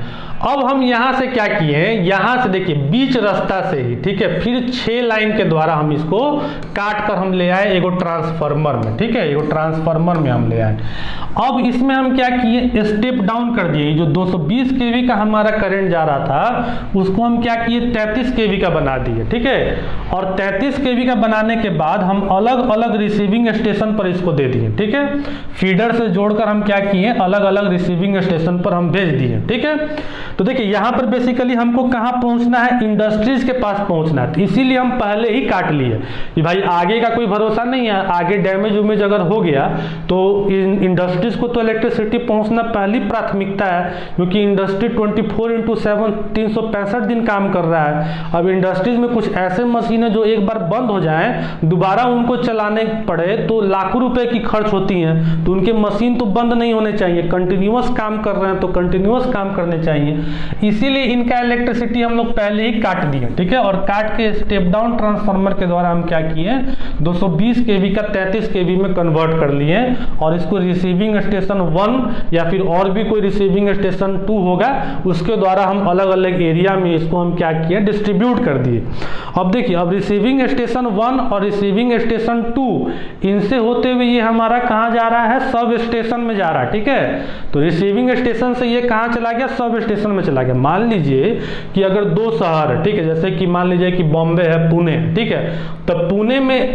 अब हम यहां से क्या किए, यहां से देखिए बीच रास्ता से ही, ठीक है, फिर 6 लाइन के द्वारा हम इसको काट कर हम ले आए एगो ट्रांसफार्मर में, ठीक है, एगो ट्रांसफार्मर में हम ले आए। अब इसमें हम क्या किए, स्टेप डाउन कर दिए, जो 220 केवी का हमारा करंट जा रहा था उसको हम क्या किए, 33 केवी का बना दिए, ठीक है। और 33 केवी का बनाने के बाद हम अलग अलग रिसीविंग स्टेशन पर इसको दे दिए, ठीक है। फीडर से जोड़कर हम क्या किए, अलग अलग रिसीविंग स्टेशन पर हम भेज दिए, ठीक है। तो देखिए यहाँ पर बेसिकली हमको कहाँ पहुंचना है, इंडस्ट्रीज के पास पहुंचना है, तो इसीलिए हम पहले ही काट लिए कि भाई आगे का कोई भरोसा नहीं है, आगे डैमेज उमेज अगर हो गया तो इंडस्ट्रीज को तो इलेक्ट्रिसिटी पहुंचना पहली प्राथमिकता है, क्योंकि इंडस्ट्री 24/7 365 दिन काम कर रहा है। अब इंडस्ट्रीज में कुछ ऐसे मशीनें जो एक बार बंद हो जाएं, दोबारा उनको चलाने पड़े तो लाखों रुपए की खर्च होती हैं, तो उनके मशीन तो बंद नहीं होने चाहिए, कंटिन्यूअस काम कर रहे हैं तो कंटिन्यूअस काम करने चाहिए। इसीलिए इनका इलेक्ट्रिसिटी हम लोग पहले ही काट दिए, ठीक है। और काट के स्टेप डाउन ट्रांसफार्मर के द्वारा हम क्या किए, 220 केवी का 33 केवी में कन्वर्ट कर लिए, और इसको रिसीविंग स्टेशन 1 या फिर और भी कोई रिसीविंग स्टेशन 2 होगा, उसके द्वारा हम अलग अलग एरिया में इसको हम क्या किए, डिस्ट्रीब्यूट कर दिए। अब देखिए, अब रिसीविंग स्टेशन 1 और रिसीविंग स्टेशन 2 इनसे होते हुए ये हमारा कहाँ जा रहा है, सब स्टेशन में जा रहा है, ठीक है। तो रिसीविंग स्टेशन से ये कहाँ चला गया, सब स्टेशन में चला गया। मान लीजिए कि अगर 2 शहर है, ठीक है, जैसे कि मान लीजिए कि बॉम्बे है, पुणे, ठीक है, तो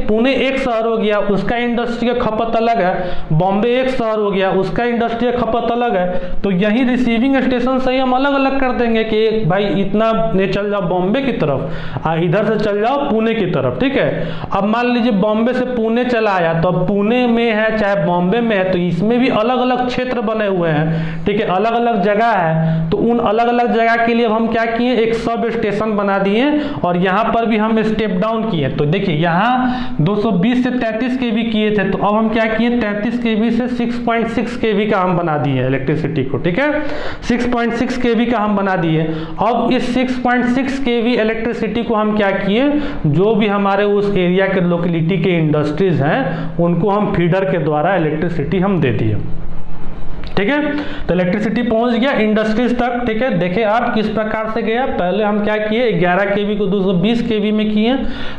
पुणे एक शहर हो गया, उसका इंडस्ट्री का खपत अलग है, बॉम्बे एक शहर हो गया, उसका इंडस्ट्री का खपत अलग है। तो यही रिसीविंग स्टेशन से ही हम अलग अलग कर देंगे कि भाई इतना ने चल जाओ बॉम्बे की तरफ, इधर से चल जाओ पुणे की तरफ, ठीक है। अब मान लीजिए बॉम्बे से पुणे चला आया, तो अब पुणे में है चाहे बॉम्बे में है, तो इसमें भी अलग अलग क्षेत्र बने हुए हैं, ठीक है, अलग अलग जगह है। तो उन अलग अलग जगह के लिए अब हम क्या किए, एक सब स्टेशन बना दिए, और यहाँ पर भी हम स्टेप डाउन किए। तो देखिए यहाँ 220 से 33 केवी किए थे, तो अब हम क्या किए, 33 केवी से 6.6 केवी का हम बना दिए इलेक्ट्रिसिटी को, ठीक है, 6.6 केवी का हम बना दिए। अब इस 6.6 केवी इलेक्ट्रिसिटी को हम क्या किए, जो भी हमारे उस एरिया के लोकेलिटी के इंडस्ट्रीज हैं उनको हम फीडर के द्वारा इलेक्ट्रिसिटी हम दे दिए, ठीक है। तो इलेक्ट्रिसिटी पहुंच गया इंडस्ट्रीज तक, ठीक है। देखे आप किस प्रकार से गया, पहले हम क्या किए, 11 केवी को 220 केवी में किए,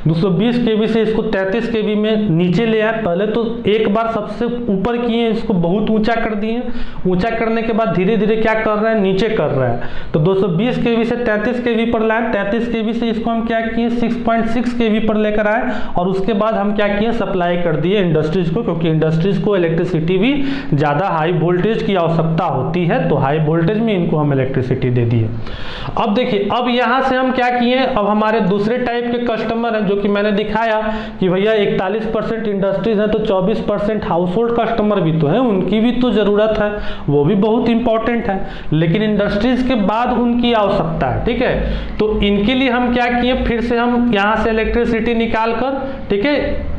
220 केवी से इसको 33 केवी में नीचे ले आए। पहले तो एक बार सबसे ऊपर किए, इसको बहुत ऊंचा कर दिए, ऊंचा करने के बाद धीरे धीरे क्या कर रहे हैं, नीचे कर रहे हैं। तो 220 केवी से 33 केवी पर लाए, 33 केवी से इसको हम क्या किए, 6.6 केवी पर लेकर आए, और उसके बाद हम क्या किए, सप्लाई कर दिए इंडस्ट्रीज को, क्योंकि इंडस्ट्रीज को इलेक्ट्रिसिटी भी ज्यादा हाई वोल्टेज की आवश्यकता होती है, तो हाई वोल्टेज में इनको हम इलेक्ट्रिसिटी दे दिए। अब देखिए, अब यहां से हम क्या किए, अब हमारे दूसरे टाइप के कस्टमर हैं, जो कि मैंने दिखाया कि भैया 41% इंडस्ट्रीज है, तो 24% हाउस होल्ड कस्टमर भी तो है, उनकी भी तो जरूरत है, वो भी बहुत इंपॉर्टेंट है, लेकिन इंडस्ट्रीज के बाद उनकी आवश्यकता है, ठीक है। तो इनके लिए हम क्या किए, फिर से हम यहां से इलेक्ट्रिसिटी निकाल कर, ठीक है,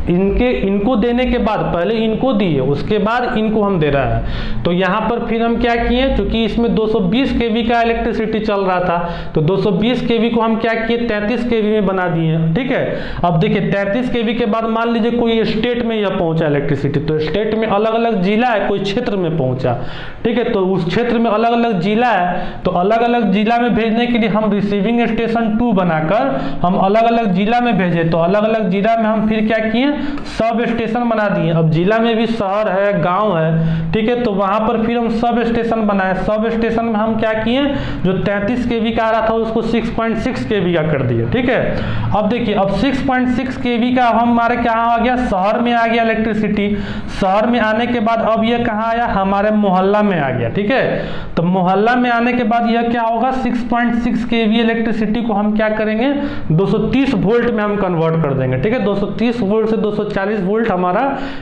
इनको देने के बाद, पहले इनको दिए उसके बाद इनको हम दे रहे हैं। तो यहाँ पर फिर हम क्या किए, क्योंकि इसमें 220 केवी का इलेक्ट्रिसिटी चल रहा था, तो 220 केवी को हम क्या किए 33 केवी में बना दिए। ठीक है, अब देखिए 33 केवी के बाद मान लीजिए कोई स्टेट में यह पहुंचा इलेक्ट्रिसिटी, तो स्टेट में अलग अलग जिला है, कोई क्षेत्र में पहुंचा। ठीक है, तो उस क्षेत्र में अलग अलग जिला है, तो अलग अलग जिला में भेजने के लिए हम रिसीविंग स्टेशन 2 बनाकर हम अलग अलग जिला में भेजे। तो अलग अलग जिला में हम फिर क्या किए, सब स्टेशन बना दिए। अब जिला में भी शहर है, गांव है, ठीक है, तो वहां पर फिर हम सब स्टेशन बनाए। सब स्टेशन में हम क्या किए, जो 33 केवी का आ रहा था उसको 6.6 केवी का कर दिए। ठीक है, अब देखिए अब 6.6 केवी का हमारे क्या आ गया, शहर में आ गया इलेक्ट्रिसिटी। शहर में आने के बाद अब यह कहाँ आया, हमारे मोहल्ला में आ गया। ठीक है, तो मोहल्ला में आने के बाद यह क्या होगा, 6.6 केवी इलेक्ट्रिसिटी को हम क्या करेंगे 230 वोल्ट में हम कन्वर्ट कर देंगे। ठीक है, 230 वोल्ट से 240 वोल्ट हमारा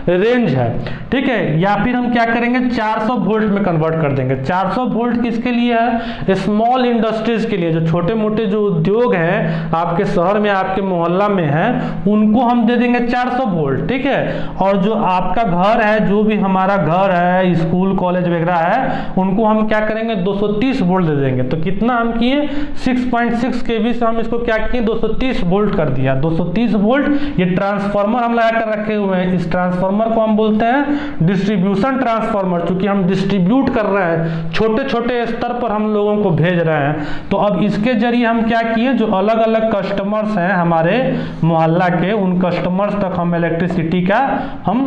रेंज है। ठीक है, या फिर हम क्या करेंगे 400 वोल्ट में कन्वर्ट कर देंगे। 400 वोल्ट किसके लिए है, स्मॉल इंडस्ट्रीज के लिए, जो छोटे मोटे जो उद्योग हैं आपके शहर में आपके मोहल्ला में है उनको हम दे देंगे 400 वोल्ट। ठीक है, और जो आपका घर है, जो भी हमारा घर है, स्कूल कॉलेज वगैरह है, उनको हम क्या करेंगे 230 वोल्ट दे देंगे। तो कितना हम किए 6.6 केवी से हम इसको क्या किए 230 वोल्ट कर दिया। 230 वोल्ट ये ट्रांसफार्मर हम लगा कर रखे हुए हैं। इस ट्रांसफार्मर को हम बोलते हैं डिस्ट्रीब्यूशन ट्रांसफार्मर, क्योंकि हम डिस्ट्रीब्यूट कर रहे हैं, छोटे छोटे स्तर पर हम लोगों को भेज रहे हैं। तो अब इसके जरिए हम क्या किए, जो अलग अलग कस्टमर्स हैं हमारे मोहल्ला के, उन कस्टमर्स तक हम इलेक्ट्रिसिटी का हम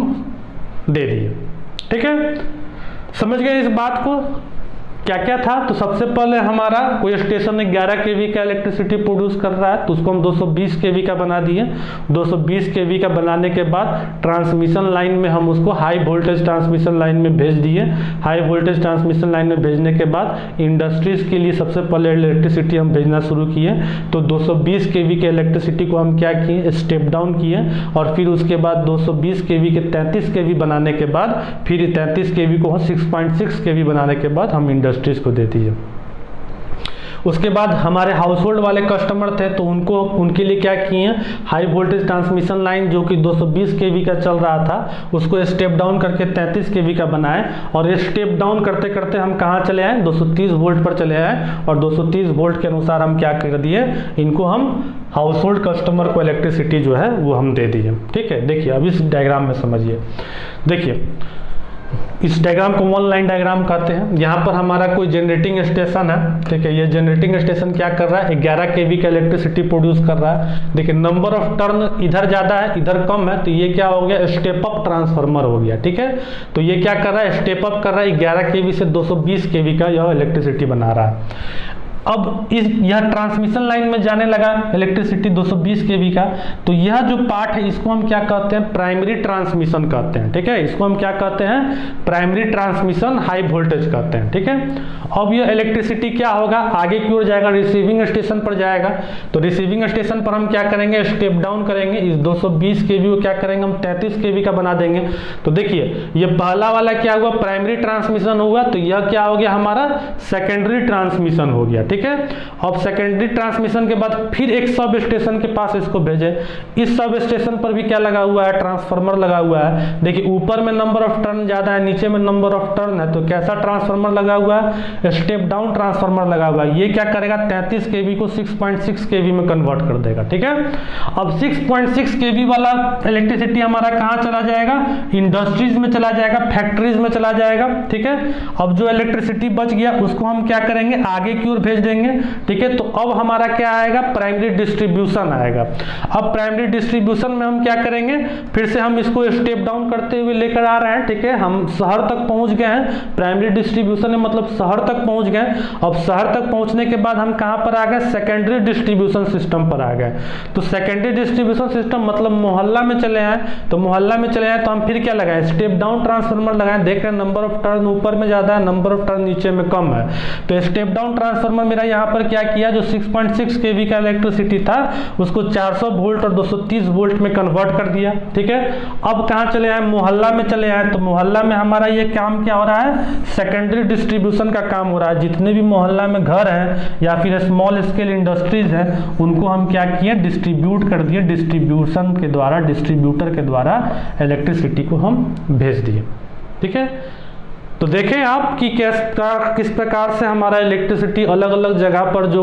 दे दिए। ठीक है, समझ गए इस बात को क्या क्या था। तो सबसे पहले हमारा कोई स्टेशन 11 केवी का इलेक्ट्रिसिटी प्रोड्यूस कर रहा है, तो उसको हम 220 केवी का बना दिए। 220 केवी का बनाने के बाद ट्रांसमिशन लाइन में हम उसको हाई वोल्टेज ट्रांसमिशन लाइन में भेज दिए। हाई वोल्टेज ट्रांसमिशन लाइन में भेजने के बाद इंडस्ट्रीज के लिए सबसे पहले इलेक्ट्रिसिटी हम भेजना शुरू किए। तो 220 केवी के इलेक्ट्रिसिटी को हम क्या किए, स्टेप डाउन किए, और फिर उसके बाद 220 केवी के 33 केवी बनाने के बाद फिर 33 केवी को 6.6 केवी बनाने के बाद हम इंडस्ट्रीज को दे दिए। उसके बाद हमारे हाउस होल्ड वाले कस्टमर थे, तो उनके लिए क्या किए, हाई वोल्टेज ट्रांसमिशन लाइन जो कि 220 केवी का चल रहा था उसको स्टेप डाउन करके 33 केवी का बनाए। और ये स्टेप डाउन करते करते हम कहाँ चले आए, 230 वोल्ट पर चले आए, और 230 वोल्ट के अनुसार हम क्या कर दिए, इनको हम हाउस होल्ड कस्टमर को इलेक्ट्रिसिटी जो है वो हम दे दिए। ठीक है, देखिए अब इस डायग्राम में समझिए। देखिए इस डायग्राम को वन लाइन डायग्राम कहते हैं। यहाँ पर हमारा कोई जनरेटिंग स्टेशन है। ठीक है, ये जनरेटिंग स्टेशन क्या कर रहा है, 11 केवी का इलेक्ट्रिसिटी प्रोड्यूस कर रहा है। देखिए नंबर ऑफ टर्न इधर ज़्यादा है इधर कम है, तो ये क्या हो गया, स्टेप अप ट्रांसफार्मर हो गया। ठीक है, तो ये क्या कर रहा है, स्टेप अप कर रहा है, 11 केवी से 220 केवी का यह इलेक्ट्रिसिटी बना रहा है। अब यह ट्रांसमिशन लाइन में जाने लगा इलेक्ट्रिसिटी 220 केवी का, तो यह जो पार्ट है इसको हम क्या कहते हैं, प्राइमरी ट्रांसमिशन कहते हैं। ठीक है, इसको हम क्या कहते हैं, प्राइमरी ट्रांसमिशन हाई वोल्टेज कहते हैं। ठीक है, अब यह इलेक्ट्रिसिटी क्या होगा, आगे की ओर जाएगा, रिसीविंग स्टेशन पर जाएगा। तो रिसीविंग स्टेशन पर हम क्या करेंगे, स्टेप डाउन करेंगे, इस 220 केवी को क्या करेंगे हम 33 केवी का बना देंगे। तो देखिए ये पहला वाला क्या हुआ, प्राइमरी ट्रांसमिशन हुआ, तो यह क्या हो गया, हमारा सेकेंडरी ट्रांसमिशन हो गया। ठीक है, अब सेकेंडरी ट्रांसमिशन के बाद फिर एक सब स्टेशन के पास इसको भेजे। इस सब स्टेशन पर भी क्या लगा हुआ है, ट्रांसफार्मर लगा हुआ है। देखिए ऊपर में नंबर ऑफ टर्न ज्यादा है, नीचे में नंबर ऑफ टर्न है, तो कैसा ट्रांसफार्मर लगा हुआ है, स्टेप डाउन ट्रांसफार्मर लगा हुआ है। ये क्या करेगा, 33 केवी को 6.6 केवी में कन्वर्ट कर देगा। ठीक है, अब 6.6 केवी वाला इलेक्ट्रिसिटी हमारा कहाँ चला जाएगा, इंडस्ट्रीज में चला जाएगा, फैक्ट्रीज में चला जाएगा। ठीक है, अब जो इलेक्ट्रिसिटी बच गया उसको हम क्या करेंगे, आगे की ओर भेज देंगे। ठीक है, तो अब हमारा क्या आएगा, प्राइमरी डिस्ट्रीब्यूशन आएगा। अब प्राइमरी डिस्ट्रीब्यूशन में हम क्या करेंगे, फिर से हम इसको स्टेप डाउन करते हुए लेकर आ रहे हैं। ठीक है, हम शहर तक पहुंच गए हैं, प्राइमरी डिस्ट्रीब्यूशन में मतलब शहर तक पहुंच गए। अब शहर तक पहुंचने के बाद हम कहां पर आ गए, सेकेंडरी डिस्ट्रीब्यूशन सिस्टम पर आ गए। तो सेकेंडरी डिस्ट्रीब्यूशन सिस्टम मतलब मोहल्ला में चले आए। तो मोहल्ला में चले आए तो हम फिर क्या लगाए, स्टेप डाउन ट्रांसफार्मर लगाए। देख रहे हैं नंबर ऑफ टर्न ऊपर में ज्यादा है, नंबर ऑफ टर्न नीचे में कम है, तो स्टेप डाउन ट्रांसफार्मर मेरा यहाँ पर क्या किया, जो 6.6 kV का इलेक्ट्रिसिटी था उसको 400 वोल्ट और 230 वोल्ट में कन्वर्ट कर दिया। ठीक है, अब कहाँ चले आए, मोहल्ला में चले आए। तो मोहल्ला में हमारा ये काम क्या हो रहा है, सेकेंडरी डिस्ट्रीब्यूशन का काम हो रहा है। जितने भी मोहल्ला में घर हैं या फिर स्मॉल स्केल इंडस्ट्रीज हैं, उनको हम क्या किए, डिस्ट्रीब्यूट कर दिए। डिस्ट्रीब्यूशन के द्वारा, डिस्ट्रीब्यूटर के द्वारा इलेक्ट्रिसिटी को हम भेज दिए। ठीक है, तो देखें आप कि किस प्रकार से हमारा इलेक्ट्रिसिटी अलग अलग जगह पर जो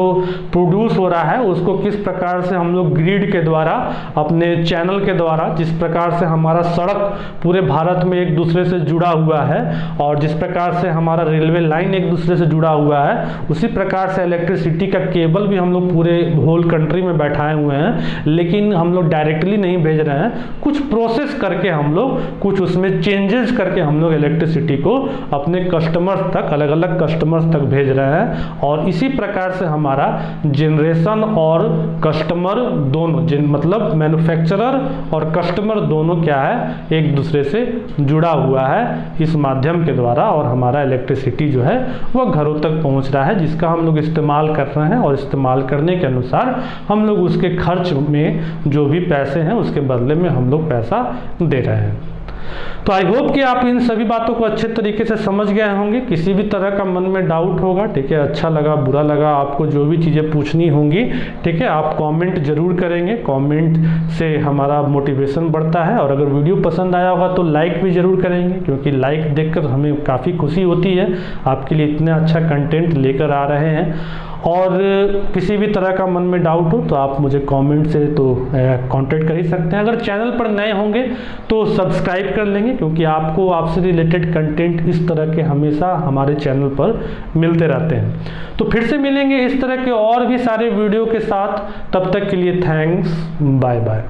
प्रोड्यूस हो रहा है उसको किस प्रकार से हम लोग ग्रिड के द्वारा, अपने चैनल के द्वारा, जिस प्रकार से हमारा सड़क पूरे भारत में एक दूसरे से जुड़ा हुआ है और जिस प्रकार से हमारा रेलवे लाइन एक दूसरे से जुड़ा हुआ है, उसी प्रकार से इलेक्ट्रिसिटी का केबल भी हम लोग पूरे होल कंट्री में बैठाए हुए हैं। लेकिन हम लोग डायरेक्टली नहीं भेज रहे हैं, कुछ प्रोसेस करके हम लोग, कुछ उसमें चेंजेस करके हम लोग इलेक्ट्रिसिटी को अपने कस्टमर्स तक, अलग अलग कस्टमर्स तक भेज रहे हैं। और इसी प्रकार से हमारा जनरेशन और कस्टमर दोनों, मतलब मैन्युफैक्चरर और कस्टमर दोनों क्या है, एक दूसरे से जुड़ा हुआ है इस माध्यम के द्वारा। और हमारा इलेक्ट्रिसिटी जो है वह घरों तक पहुंच रहा है, जिसका हम लोग इस्तेमाल कर रहे हैं और इस्तेमाल करने के अनुसार हम लोग उसके खर्च में जो भी पैसे हैं उसके बदले में हम लोग पैसा दे रहे हैं। तो आई होप कि आप इन सभी बातों को अच्छे तरीके से समझ गए होंगे। किसी भी तरह का मन में डाउट होगा, ठीक है, अच्छा लगा बुरा लगा, आपको जो भी चीज़ें पूछनी होंगी, ठीक है, आप कमेंट जरूर करेंगे। कमेंट से हमारा मोटिवेशन बढ़ता है। और अगर वीडियो पसंद आया होगा तो लाइक भी जरूर करेंगे, क्योंकि लाइक देखकर हमें काफ़ी खुशी होती है, आपके लिए इतना अच्छा कंटेंट लेकर आ रहे हैं। और किसी भी तरह का मन में डाउट हो तो आप मुझे कमेंट से तो कांटेक्ट कर ही सकते हैं। अगर चैनल पर नए होंगे तो सब्सक्राइब कर लेंगे, क्योंकि आपको आपसे रिलेटेड कंटेंट इस तरह के हमेशा हमारे चैनल पर मिलते रहते हैं। तो फिर से मिलेंगे इस तरह के और भी सारे वीडियो के साथ, तब तक के लिए थैंक्स, बाय बाय।